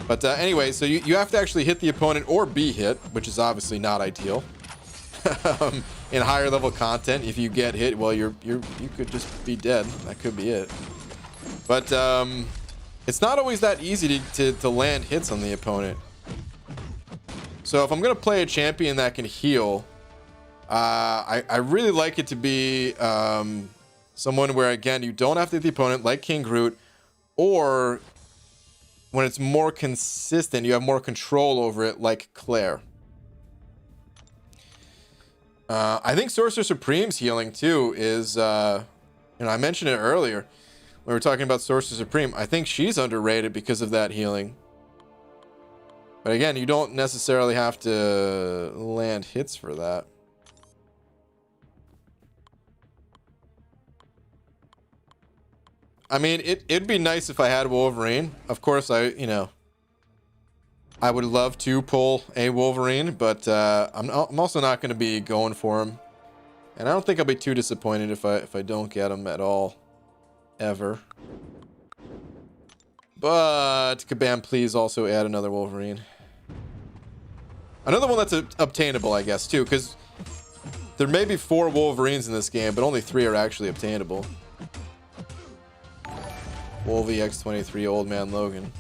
But anyway, so you have to actually hit the opponent or be hit, which is obviously not ideal. In higher level content, if you get hit, well, you could just be dead. That could be it. But it's not always that easy to land hits on the opponent. So if I'm gonna play a champion that can heal, I really like it to be someone where, again, you don't have to hit the opponent, like King Groot, or when it's more consistent, you have more control over it, like Claire. I think Sorcerer Supreme's healing too is, I mentioned it earlier when we were talking about Sorcerer Supreme. I think she's underrated because of that healing. But again, you don't necessarily have to land hits for that. I mean, it'd be nice if I had Wolverine. Of course, I would love to pull a Wolverine, but I'm also not going to be going for him. And I don't think I'll be too disappointed if I don't get him at all. Ever. But, Kabam, please also add another Wolverine. Another one that's obtainable, I guess, too, because there may be 4 Wolverines in this game, but only 3 are actually obtainable. Wolvie X23, Old Man Logan.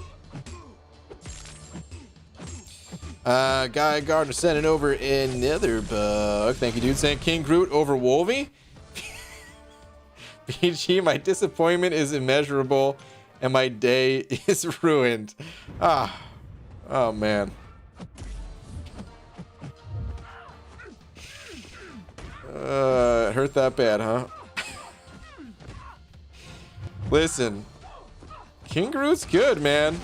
Guy Gardner sending over another book. Thank you, dude. Saying King Groot over Wolvie. BG, my disappointment is immeasurable, and my day is ruined. Oh man. It hurt that bad, huh? Listen, King Groot's good, man.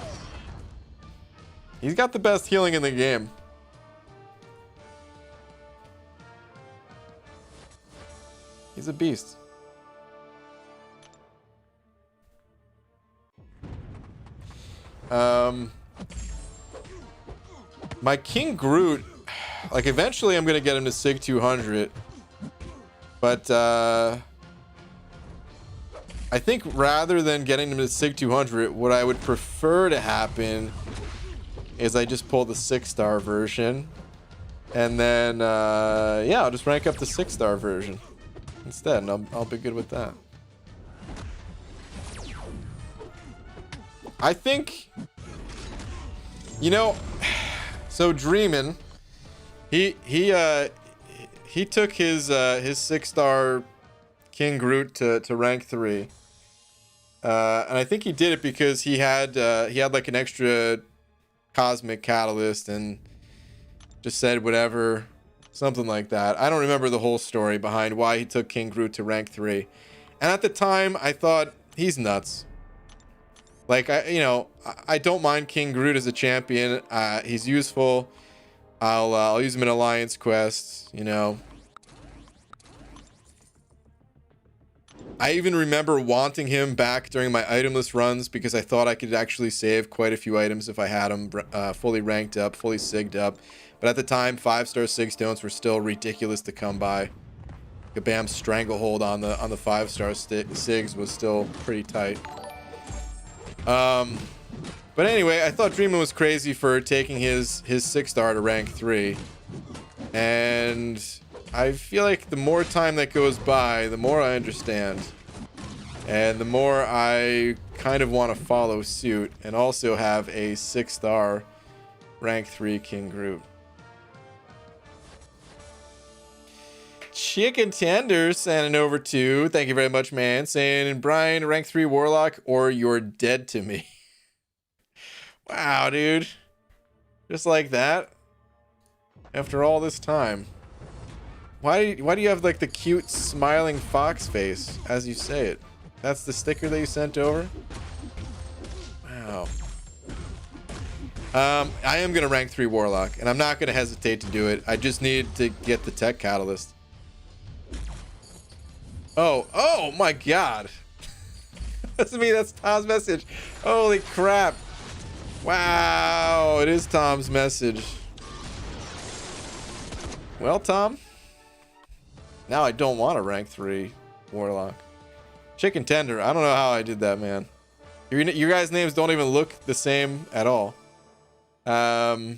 He's got the best healing in the game. He's a beast. My King Groot, like, eventually I'm gonna get him to Sig 200, but I think rather than getting him to Sig 200, what I would prefer to happen is I just pull the 6-star version, and then yeah, I'll just rank up the 6-star version instead, and I'll be good with that. I think, so Dreamin', he took his 6-star King Groot to rank 3, and I think he did it because he had like an extra cosmic catalyst and just said whatever, something like that. I don't remember the whole story behind why he took King Groot to rank 3, and at the time I thought, he's nuts. Like, I don't mind King Groot as a champion. He's useful. I'll use him in Alliance quests, I even remember wanting him back during my itemless runs because I thought I could actually save quite a few items if I had him fully ranked up, fully sigged up. But at the time, 5-star Sig Stones were still ridiculous to come by. Kabam's stranglehold on the 5-star Sigs was still pretty tight. But anyway, I thought Dreamin' was crazy for taking his 6-star to rank 3. And I feel like the more time that goes by, the more I understand. And the more I kind of want to follow suit and also have a 6-star rank 3 King Groot. Chicken Tender sending over to, thank you very much, man, saying, Brian, rank 3 Warlock or you're dead to me. Wow, dude. Just like that? After all this time. Why do you have like the cute smiling fox face as you say it? That's the sticker that you sent over? Wow. I am going to rank 3 Warlock, and I'm not going to hesitate to do it. I just need to get the tech catalyst. Oh my god. That's me, that's Tom's message. Holy crap. Wow, it is Tom's message. Well, Tom, now I don't want to rank 3 Warlock. Chicken Tender, I don't know how I did that, man. Your guys' names don't even look the same at all. Yeah,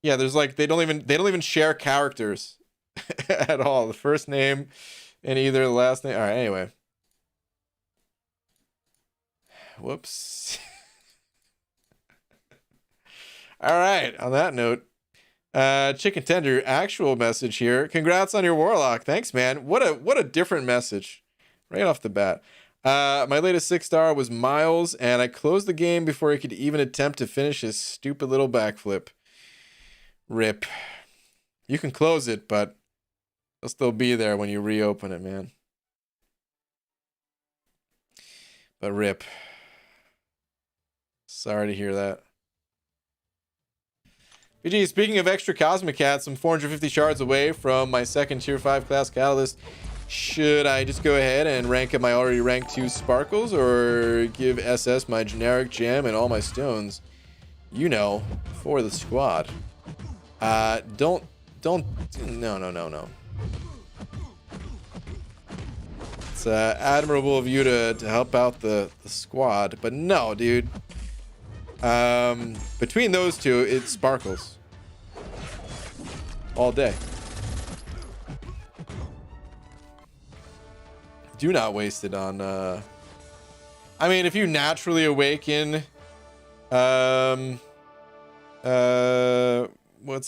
there's like they don't even share characters at all. The first name and either the last name. All right, anyway. Whoops. All right, on that note, Chicken Tender, actual message here. Congrats on your Warlock. Thanks, man. What a different message right off the bat. My latest 6-star was Miles, and I closed the game before he could even attempt to finish his stupid little backflip. Rip. You can close it, but it'll still be there when you reopen it, man. But rip. Sorry to hear that. BG, speaking of extra Cosmic Cats, I'm 450 shards away from my second tier 5 class catalyst. Should I just go ahead and rank up my already ranked 2 sparkles, or give SS my generic gem and all my stones? You know, for the squad. No. It's admirable of you to help out the squad, but no, dude. Between those two, it's sparkles. All day. Do not waste it on, I mean, if you naturally awaken, what's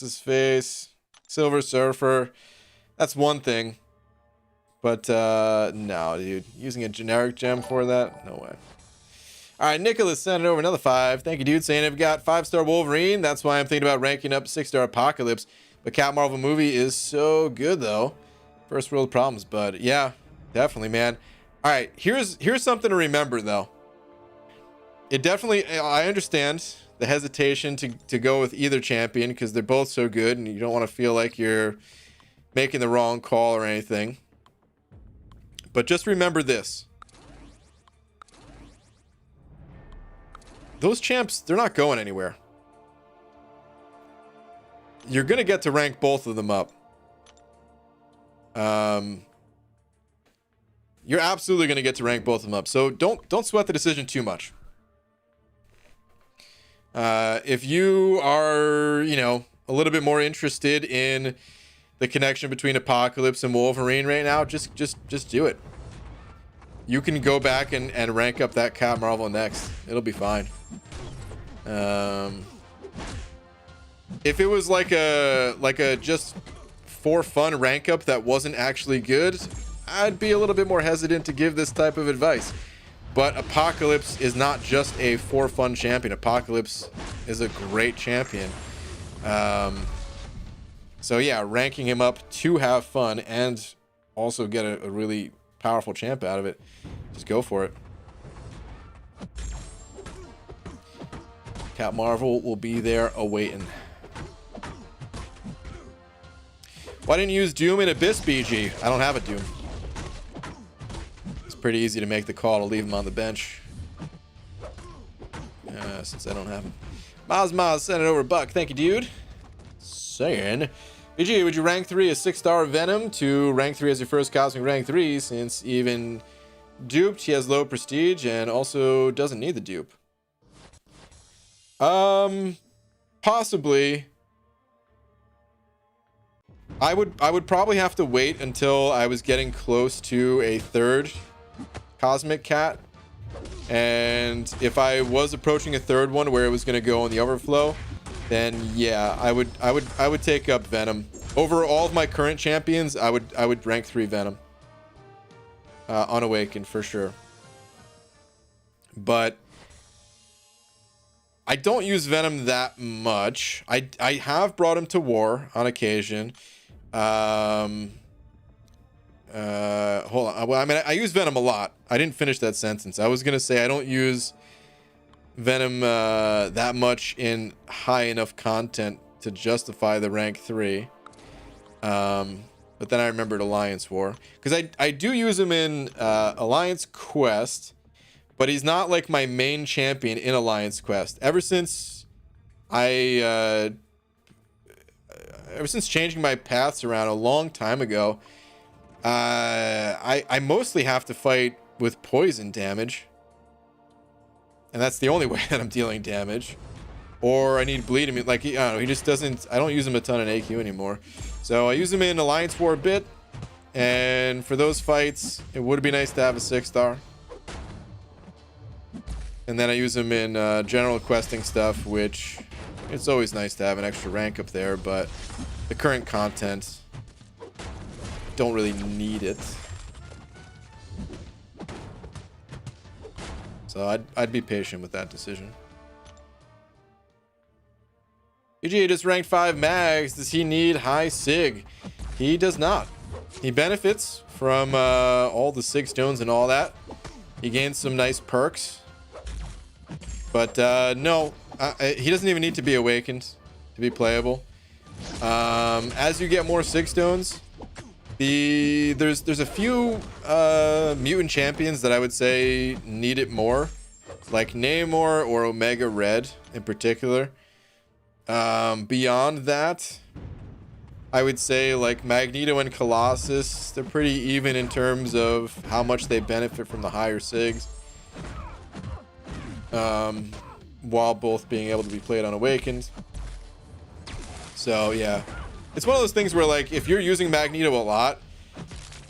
his face? Silver Surfer. That's one thing. But, no, dude. Using a generic gem for that? No way. All right, Nicholas sent it over another 5. Thank you, dude. Saying I've got 5-star Wolverine. That's why I'm thinking about ranking up 6-star Apocalypse. The Cat Marvel movie is so good, though. First world problems, but yeah, definitely, man. All right, here's something to remember, though. It definitely, I understand the hesitation to go with either champion because they're both so good, and you don't want to feel like you're making the wrong call or anything. But just remember this. Those champs, they're not going anywhere. You're going to get to rank both of them up. You're absolutely going to get to rank both of them up. So don't sweat the decision too much. If you are, you know, a little bit more interested in the connection between Apocalypse and Wolverine right now, just do it. You can go back and rank up that Cat Marvel next. It'll be fine. If it was like a just for fun rank up that wasn't actually good, I'd be a little bit more hesitant to give this type of advice. But Apocalypse is not just a for fun champion. Apocalypse is a great champion. So yeah, ranking him up to have fun and also get a really powerful champ out of it. Just go for it. Cat Marvel will be there awaiting. Why didn't you use Doom and Abyss, BG? I don't have a Doom. It's pretty easy to make the call to leave him on the bench. Since I don't have him. Maz, send it over, Buck. Thank you, dude. Saying, BG, would you rank 3 a 6-star Venom to rank 3 as your first Cosmic rank 3, since even duped, he has low prestige and also doesn't need the dupe? Possibly. I would probably have to wait until I was getting close to a 3rd Cosmic Cat. And if I was approaching a 3rd one where it was going to go on the overflow, then yeah, I would take up Venom. Over all of my current champions, I would rank 3 Venom. Unawakened for sure. But I don't use Venom that much. I have brought him to war on occasion. Hold on. Well, I mean, I use Venom a lot. I didn't finish that sentence. I was gonna say I don't use Venom that much in high enough content to justify the rank 3. But then I remembered Alliance War, because I do use him in Alliance Quest, but he's not like my main champion in Alliance Quest. Ever since changing my paths around a long time ago, I mostly have to fight with poison damage, and that's the only way that I'm dealing damage. Or I need bleed him. Like, I don't know, he just doesn't. I don't use him a ton in AQ anymore, so I use him in Alliance War a bit. And for those fights, it would be nice to have a 6-star. And then I use him in general questing stuff, which it's always nice to have an extra rank up there, but the current content don't really need it. So I'd be patient with that decision. EG just ranked 5 mags. Does he need high sig? He does not. He benefits from all the sig stones and all that. He gains some nice perks. But no, he doesn't even need to be awakened to be playable. As you get more sig stones, there's a few mutant champions that I would say need it more, like Namor or Omega Red in particular. Beyond that, I would say like Magneto and Colossus, they're pretty even in terms of how much they benefit from the higher sigs, while both being able to be played unawakened. So yeah, it's one of those things where, like, if you're using Magneto a lot,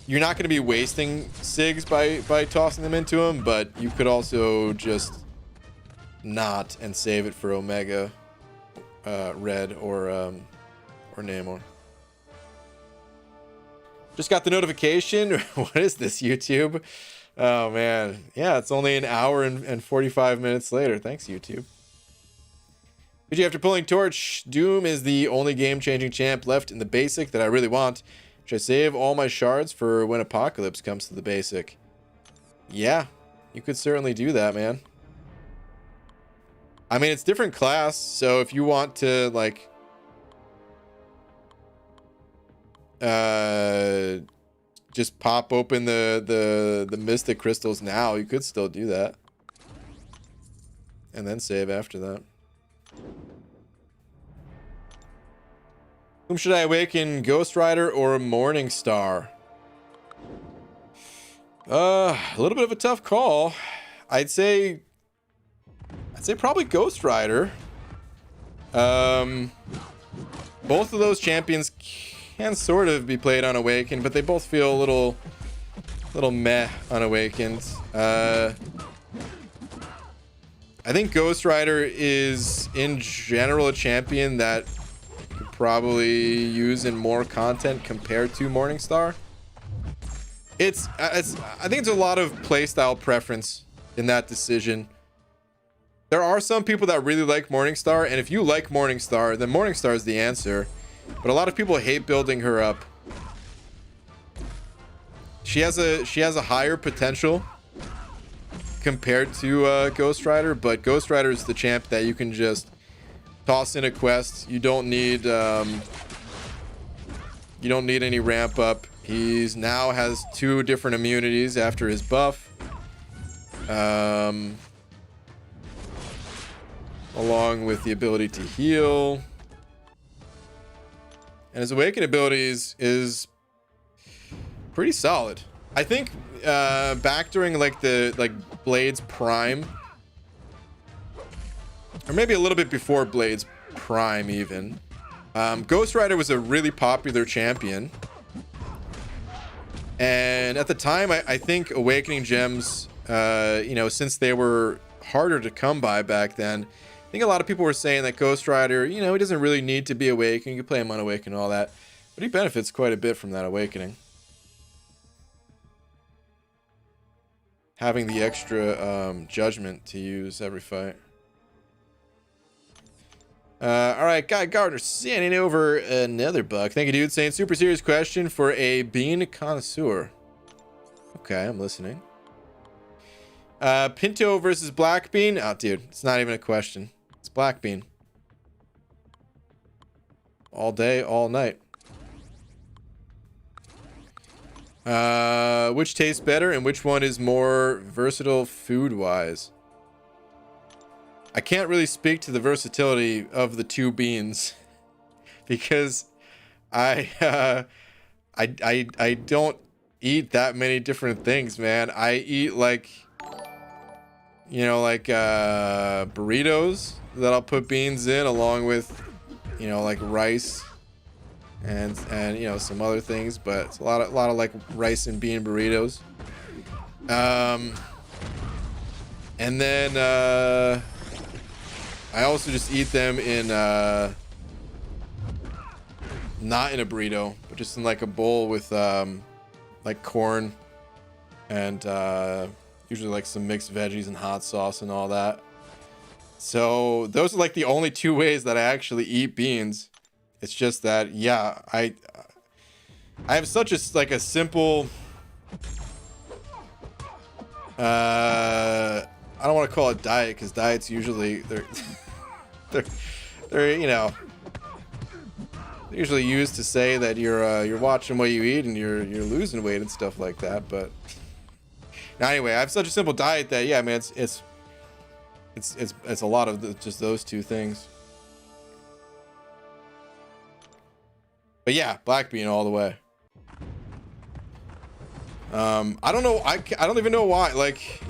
you're not going to be wasting sigs by tossing them into him, but you could also just not and save it for Omega Red or Namor. Just got the notification. What is this, YouTube? Oh man, yeah, it's only an hour and 45 minutes later. Thanks, YouTube. But after pulling Torch, Doom is the only game-changing champ left in the basic that I really want. Should I save all my shards for when Apocalypse comes to the basic? Yeah, you could certainly do that, man. I mean, it's different class, so if you want to, like, just pop open the Mystic Crystals now, you could still do that. And then save after that. Whom should I awaken, Ghost Rider or Morning Star? A little bit of a tough call. I'd say probably Ghost Rider. Both of those champions can sort of be played unawakened, but they both feel a little meh unawakened. I think Ghost Rider is in general a champion that you could probably use in more content compared to Morningstar. I think it's a lot of playstyle preference in that decision. There are some people that really like Morningstar, and if you like Morningstar, then Morningstar is the answer. But a lot of people hate building her up. She has a higher potential compared to Ghost Rider, but Ghost Rider is the champ that you can just toss in a quest. You don't need any ramp up. He's now has 2 different immunities after his buff. along with the ability to heal. And his awaken abilities is pretty solid. I think back during like Blade's prime, or maybe a little bit before Blade's prime even, Ghost Rider was a really popular champion. And at the time, I think Awakening Gems, you know, since they were harder to come by back then, I think a lot of people were saying that Ghost Rider, you know, he doesn't really need to be awakened. You can play him unawakened and all that. But he benefits quite a bit from that awakening. Having the extra judgment to use every fight. All right, Guy Gardner sending over another buck. Thank you, dude. Saying super serious question for a bean connoisseur. Okay, I'm listening. Pinto versus Black Bean. Oh, dude, it's not even a question. It's Black Bean. All day, all night. Which tastes better and which one is more versatile food-wise? I can't really speak to the versatility of the two beans because I don't eat that many different things, man. I eat like, you know, like burritos that I'll put beans in along with, you know, like rice and you know, some other things, but it's a lot of like rice and bean burritos. And then I also just eat them in not in a burrito, but just in like a bowl with like corn and usually like some mixed veggies and hot sauce and all that. So those are like the only two ways that I actually eat beans. It's just that, yeah, I have such a like a simple I don't want to call it diet because diets usually they're you know, usually used to say that you're watching what you eat and you're losing weight and stuff like that. But now anyway, I have such a simple diet that, yeah, man, it's a lot of just those two things. But yeah, Black Bean all the way. I don't know. I don't even know why. Like,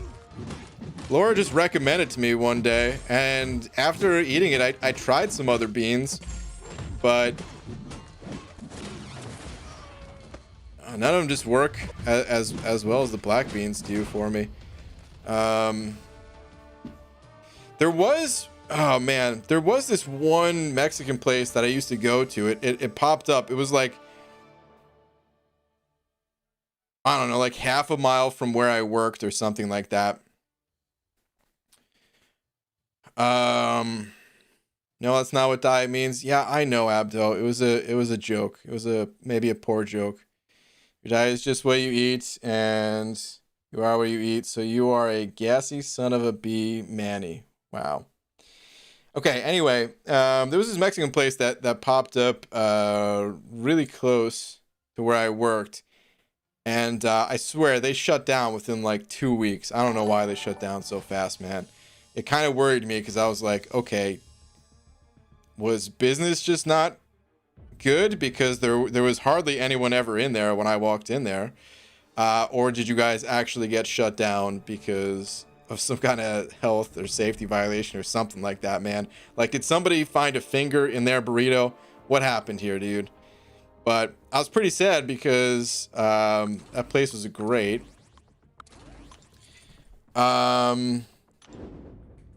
Laura just recommended to me one day, and after eating it, I tried some other beans, but none of them just work as well as the black beans do for me. There was, oh man, there was this one Mexican place that I used to go to. It popped up. It was like, I don't know, like half a mile from where I worked or something like that. No, that's not what diet means. Yeah, I know, Abdo. It was a joke. It was maybe a poor joke. Your diet is just what you eat, and you are what you eat. So you are a gassy son of a bee, Manny. Wow. Okay. Anyway, there was this Mexican place that popped up really close to where I worked, and I swear they shut down within like 2 weeks. I don't know why they shut down so fast, man. It kind of worried me because I was like, okay, was business just not good because there was hardly anyone ever in there when I walked in there, or did you guys actually get shut down because of some kind of health or safety violation or something like that, man? Like, did somebody find a finger in their burrito? What happened here, dude? But I was pretty sad because that place was great.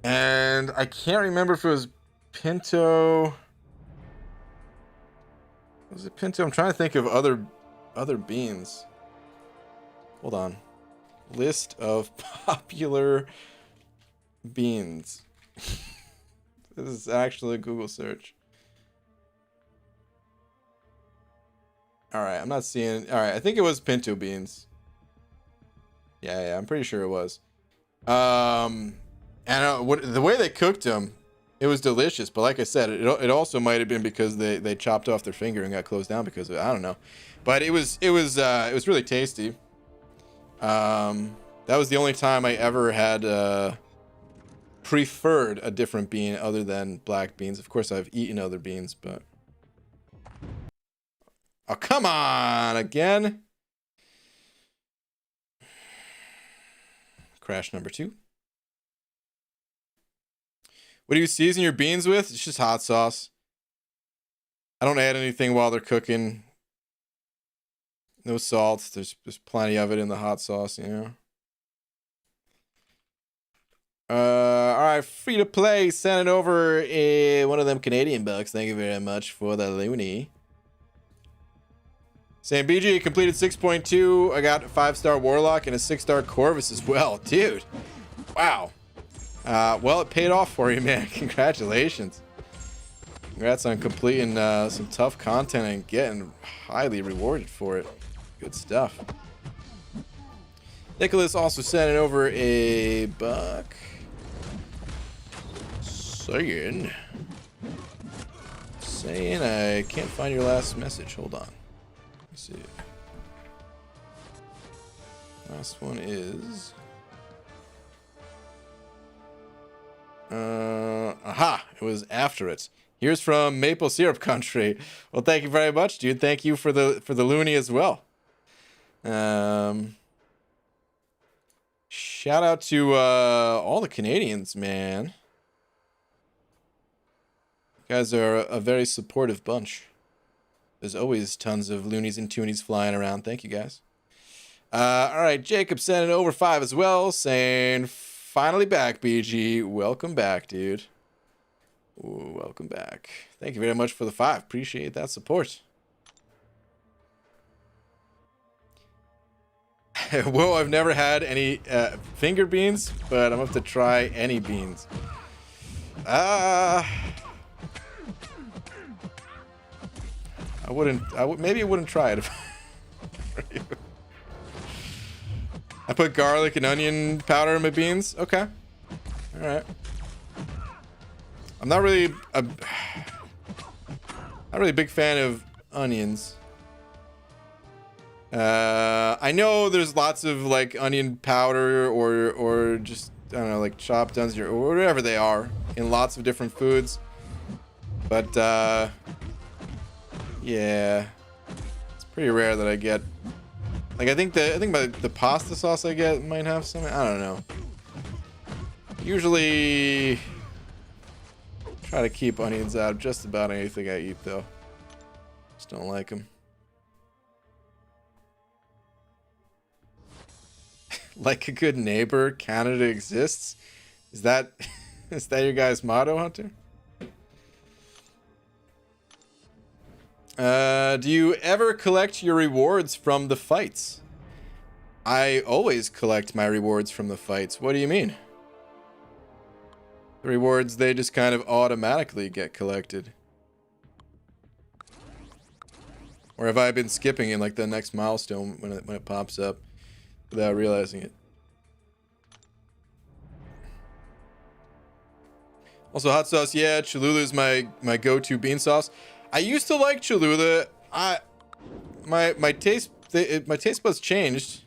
And I can't remember if it was Pinto. Was it Pinto? I'm trying to think of other beans. Hold on. List of popular beans. This is actually a Google search. All right, I'm not seeing. All right, I think it was pinto beans. Yeah, I'm pretty sure it was. And the way they cooked them, it was delicious. But like I said, it also might have been because they chopped off their finger and got closed down because of it. I don't know. But it was really tasty. That was the only time I ever had preferred a different bean other than black beans. Of course, I've eaten other beans, but... Oh, come on! Again? Crash number 2. What do you season your beans with? It's just hot sauce. I don't add anything while they're cooking. No salt. There's plenty of it in the hot sauce, you know. All right, free to play. Send it over one of them Canadian bucks. Thank you very much for the loony. Sam BG completed 6.2. I got a 5-star Warlock and a 6-star Corvus as well, dude. Wow. Well, it paid off for you, man. Congratulations. Congrats on completing some tough content and getting highly rewarded for it. Good stuff. Nicholas also sent it over a buck. Saying I can't find your last message. Hold on. Let's see. Last one is... aha! It was after it. Here's from Maple Syrup Country. Well, thank you very much, dude. Thank you for the loony as well. Shout out to all the Canadians, man. You guys are a very supportive bunch. There's always tons of loonies and toonies flying around. Thank you, guys. All right, Jacob sent it over 5 as well, saying, finally back, BG. Welcome back, dude. Ooh, welcome back. Thank you very much for the 5. Appreciate that support. Whoa, I've never had any finger beans, but I'm going to have to try any beans. Maybe I wouldn't try it if I put garlic and onion powder in my beans. Okay. All right. I'm not really a big fan of onions. I know there's lots of like onion powder or just, I don't know, like chopped onions or whatever they are in lots of different foods. But yeah, it's pretty rare that I get, like, I think the pasta sauce I get might have some. I don't know. Usually try to keep onions out of just about anything I eat, though. Just don't like them. Like a good neighbor, Canada exists. Is that your guys' motto, Hunter? Do you ever collect your rewards from the fights? I always collect my rewards from the fights. What do you mean? The rewards, they just kind of automatically get collected. Or have I been skipping in like the next milestone when it pops up without realizing it? Also, hot sauce, yeah, Cholula is my go-to bean sauce. I used to like Cholula. My taste buds changed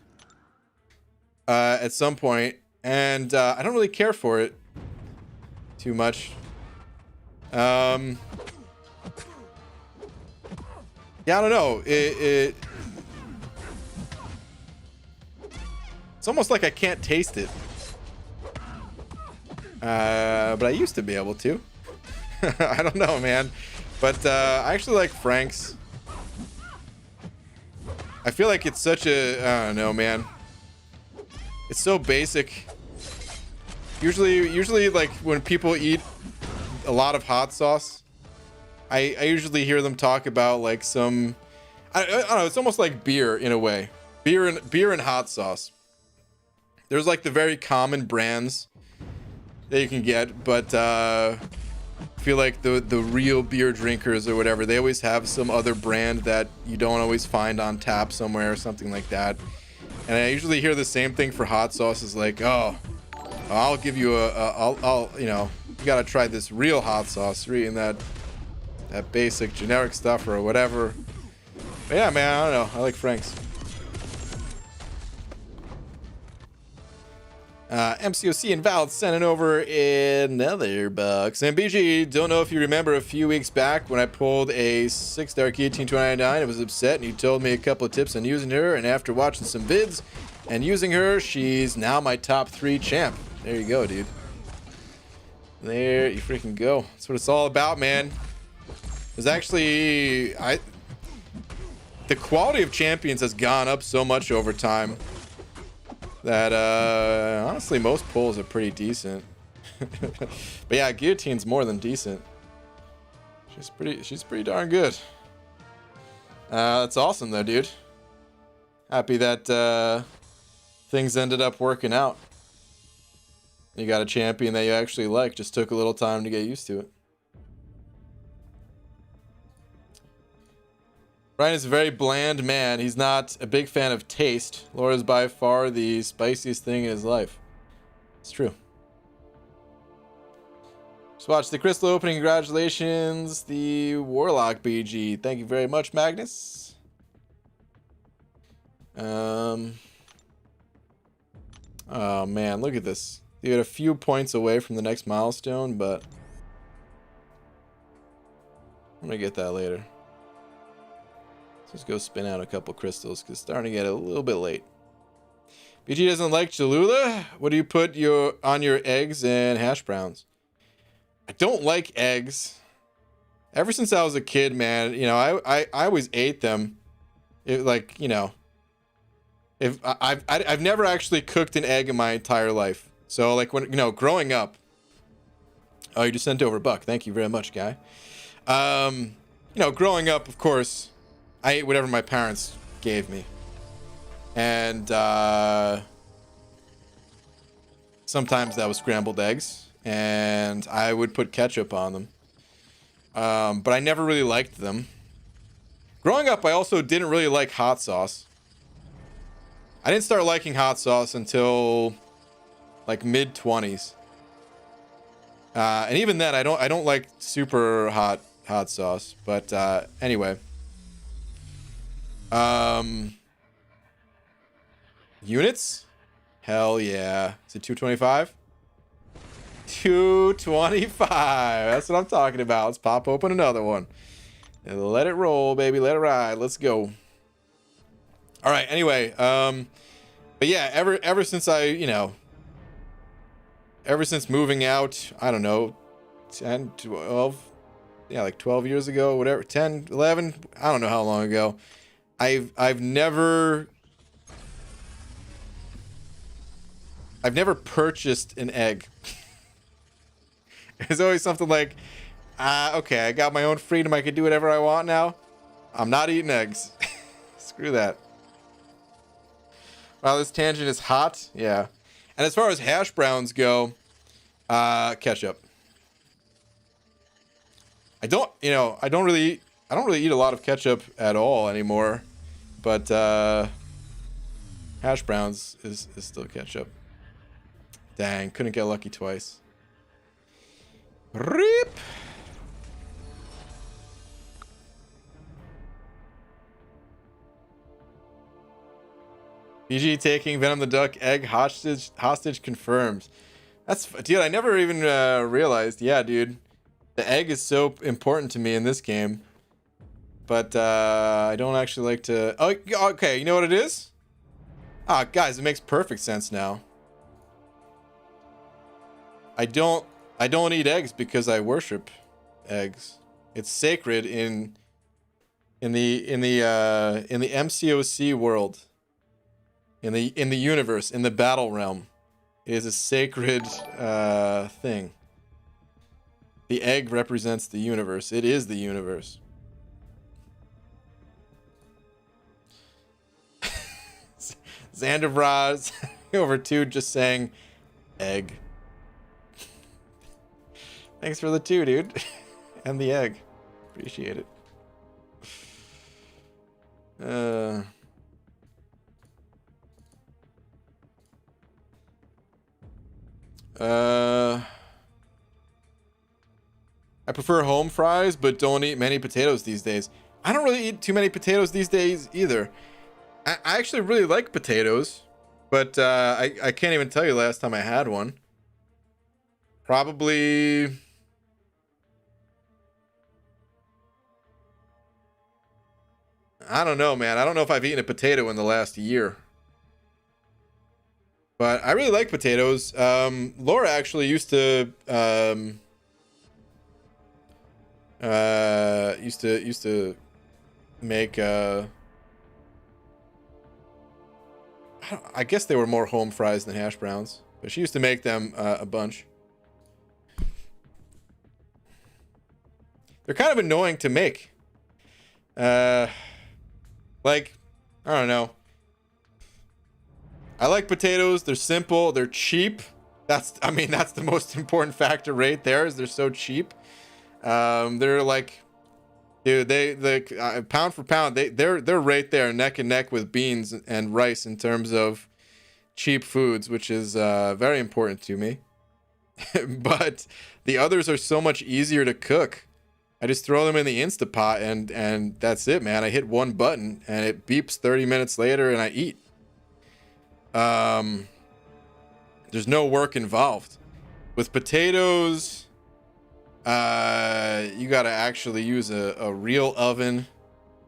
at some point, and I don't really care for it too much. Yeah, I don't know. It's almost like I can't taste it. But I used to be able to. I don't know, man. But I actually like Frank's. I feel like it's such a, I don't know, man. It's so basic. Usually like when people eat a lot of hot sauce, I usually hear them talk about like some, I don't know, it's almost like beer in a way. Beer and hot sauce. There's like the very common brands that you can get, but I feel like the real beer drinkers or whatever, they always have some other brand that you don't always find on tap somewhere or something like that. And I usually hear the same thing for hot sauces, like, oh, I'll give you I'll you know, you gotta try this real hot sauce, reading that basic generic stuff or whatever. But yeah, man, I don't know, I like Frank's. MCOC and Val sending over another bucks. And BG, don't know if you remember a few weeks back when I pulled a 6-star guillotine 299. I was upset and you told me a couple of tips on using her. And after watching some vids and using her, she's now my top 3 champ. There you go, dude. There you freaking go. That's what it's all about, man. There's actually... The quality of champions has gone up so much over time that honestly most pulls are pretty decent. But yeah, guillotine's more than decent. She's pretty darn good. That's awesome though, dude. Happy that things ended up working out. You got a champion that you actually like. Just took a little time to get used to it. Ryan is a very bland man. He's not a big fan of taste. Laura is by far the spiciest thing in his life. It's true. Just watch the crystal opening. Congratulations, the Warlock BG. Thank you very much, Magnus. Oh man, look at this. You get a few points away from the next milestone, but I'm gonna get that later. Let's go spin out a couple crystals because it's starting to get a little bit late. BG doesn't like Cholula. What do you put on your eggs and hash browns? I don't like eggs. Ever since I was a kid, man, you know, I always ate them. Like, you know, if I've never actually cooked an egg in my entire life. So like when, you know, growing up. Oh, you just sent over a buck. Thank you very much, guy. You know, growing up, of course, I ate whatever my parents gave me. And sometimes that was scrambled eggs. And I would put ketchup on them. But I never really liked them. Growing up, I also didn't really like hot sauce. I didn't start liking hot sauce until like mid-20s. And even then, I don't like super hot sauce. But anyway. Units? Hell yeah. Is it 225? 225. That's what I'm talking about. Let's pop open another one. And let it roll, baby. Let it ride. Let's go. All right. Anyway, but yeah, ever since I, you know, ever since moving out, I don't know, 10, 12, yeah, like 12 years ago, whatever, 10, 11, I don't know how long ago. I've never purchased an egg. There's always something like, okay, I got my own freedom. I can do whatever I want now. I'm not eating eggs. Screw that. Wow, this tangent is hot. Yeah. And as far as hash browns go, ketchup. I don't really eat a lot of ketchup at all anymore. But hash browns is still ketchup. Dang, couldn't get lucky twice. Rip. BG taking Venom the Duck egg hostage confirmed. That's, dude, I never even realized. Yeah, dude. The egg is so important to me in this game. But I don't actually like to... Oh, okay, you know what it is? Ah, guys, it makes perfect sense now. I don't eat eggs because I worship eggs. It's sacred in the MCOC world. In the universe, in the battle realm. It is a sacred thing. The egg represents the universe. It is the universe. Xandervraz over 2 just saying egg. Thanks for the 2, dude. And the egg. Appreciate it. I prefer home fries, but don't eat many potatoes these days. I don't really eat too many potatoes these days either. I actually really like potatoes. But I can't even tell you last time I had one. Probably. I don't know, man. I don't know if I've eaten a potato in the last year. But I really like potatoes. Laura actually used to used to make I guess they were more home fries than hash browns, but she used to make them a bunch. They're kind of annoying to make. Like, I don't know. I like potatoes. They're simple. They're cheap. That's the most important factor right there, is they're so cheap. They're like, dude, pound for pound, they're right there, neck and neck with beans and rice in terms of cheap foods, which is very important to me. But the others are so much easier to cook. I just throw them in the Instapot and that's it, man. I hit one button and it beeps 30 minutes later and I eat. There's no work involved. With potatoes, you gotta actually use a real oven.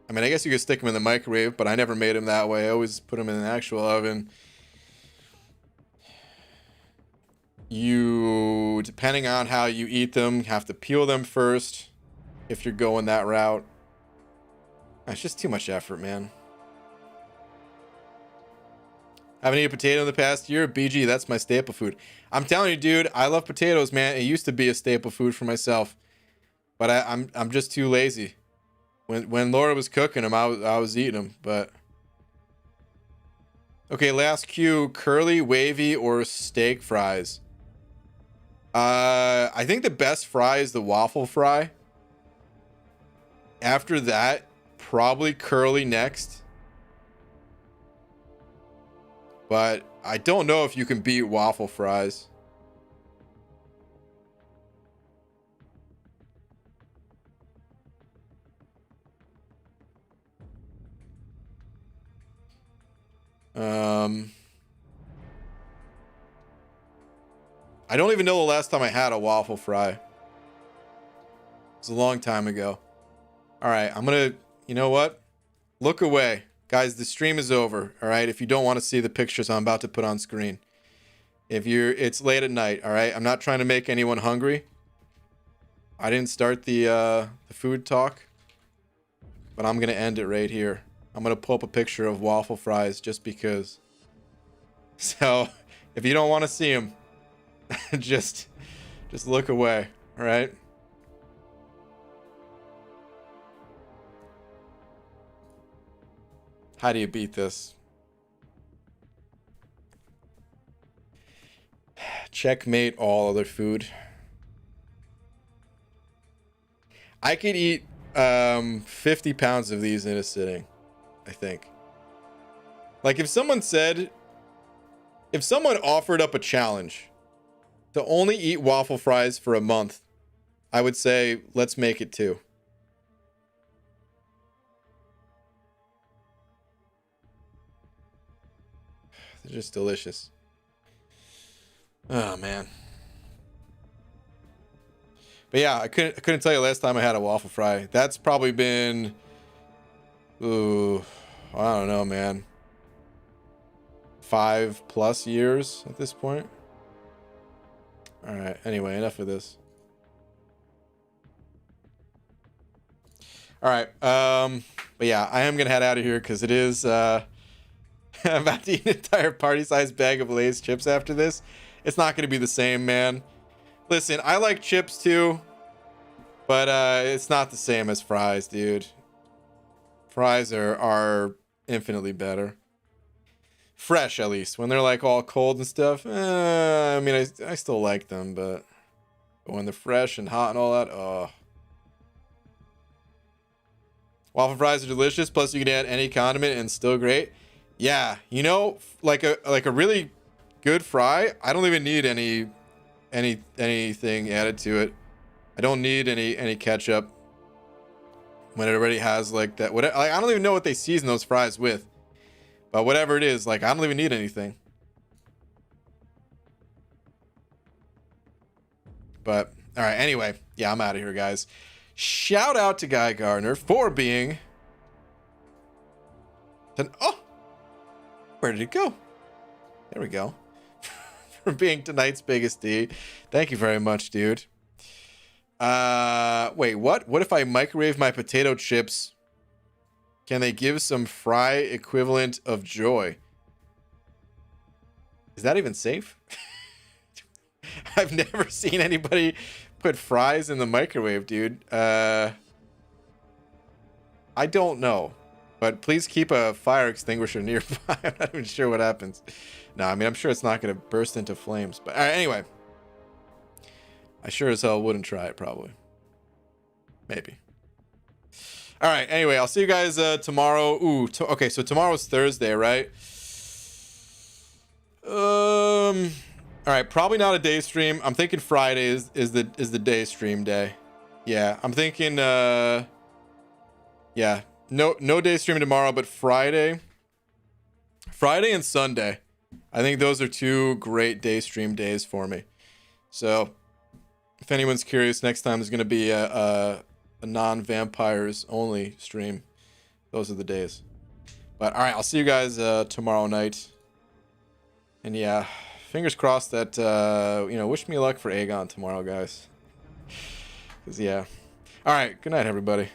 I mean, I guess you could stick them in the microwave, but I never made them that way. I always put them in an actual oven. You, depending on how you eat them, have to peel them first if you're going that route. It's just too much effort, man. Haven't eaten a potato in the past year. BG, that's my staple food. I'm telling you, dude, I love potatoes, man. It used to be a staple food for myself, but I'm just too lazy. When Laura was cooking them, I was eating them. But okay, last cue: curly, wavy, or steak fries. I think the best fry is the waffle fry. After that, probably curly next. But I don't know if you can beat waffle fries. I don't even know the last time I had a waffle fry. It was a long time ago. All right, I'm gonna, you know what? Look away. Guys, the stream is over, all right? If you don't want to see the pictures I'm about to put on screen. It's late at night, all right? I'm not trying to make anyone hungry. I didn't start the food talk, but I'm going to end it right here. I'm going to pull up a picture of waffle fries just because. So, if you don't want to see them, just look away, all right? How do you beat this? Checkmate all other food. I could eat 50 pounds of these in a sitting, I think. Like if someone offered up a challenge to only eat waffle fries for a month, I would say, let's make it 2. They're just delicious. Oh man. But yeah, I couldn't tell you last time I had a waffle fry. That's probably been, ooh, I don't know, man. 5+ years at this point. All right. Anyway, enough of this. All right. But yeah, I am gonna head out of here because it is. I'm about to eat an entire party-sized bag of Lay's chips after this. It's not gonna be the same, man. Listen, I like chips too, but it's not the same as fries, dude. Fries are infinitely better. Fresh, at least. When they're like all cold and stuff, I mean, I still like them, but when they're fresh and hot and all that, oh. Waffle fries are delicious. Plus, you can add any condiment and still great. Yeah, you know, like a really good fry. I don't even need anything added to it. I don't need any ketchup. When it already has like that. I don't even know what they season those fries with. But whatever it is, like I don't even need anything. But all right, anyway, yeah, I'm out of here, guys. Shout out to Guy Gardner for being oh, where did it go? There we go. For being tonight's biggest D. Thank you very much, dude. Wait, what? What if I microwave my potato chips? Can they give some fry equivalent of joy? Is that even safe? I've never seen anybody put fries in the microwave, dude. I don't know. But please keep a fire extinguisher nearby. I'm not even sure what happens. No, I mean, I'm sure it's not going to burst into flames. But anyway. I sure as hell wouldn't try it, probably. Maybe. All right, anyway, I'll see you guys tomorrow. Ooh, okay, so tomorrow's Thursday, right? All right, probably not a day stream. I'm thinking Friday is the day stream day. Yeah, I'm thinking yeah. No day stream tomorrow, but Friday and Sunday. I think those are two great day stream days for me. So, if anyone's curious, next time there's going to be a non-vampires only stream. Those are the days. But all right, I'll see you guys tomorrow night. And yeah, fingers crossed that wish me luck for Aegon tomorrow, guys. 'Cause yeah. All right, good night, everybody.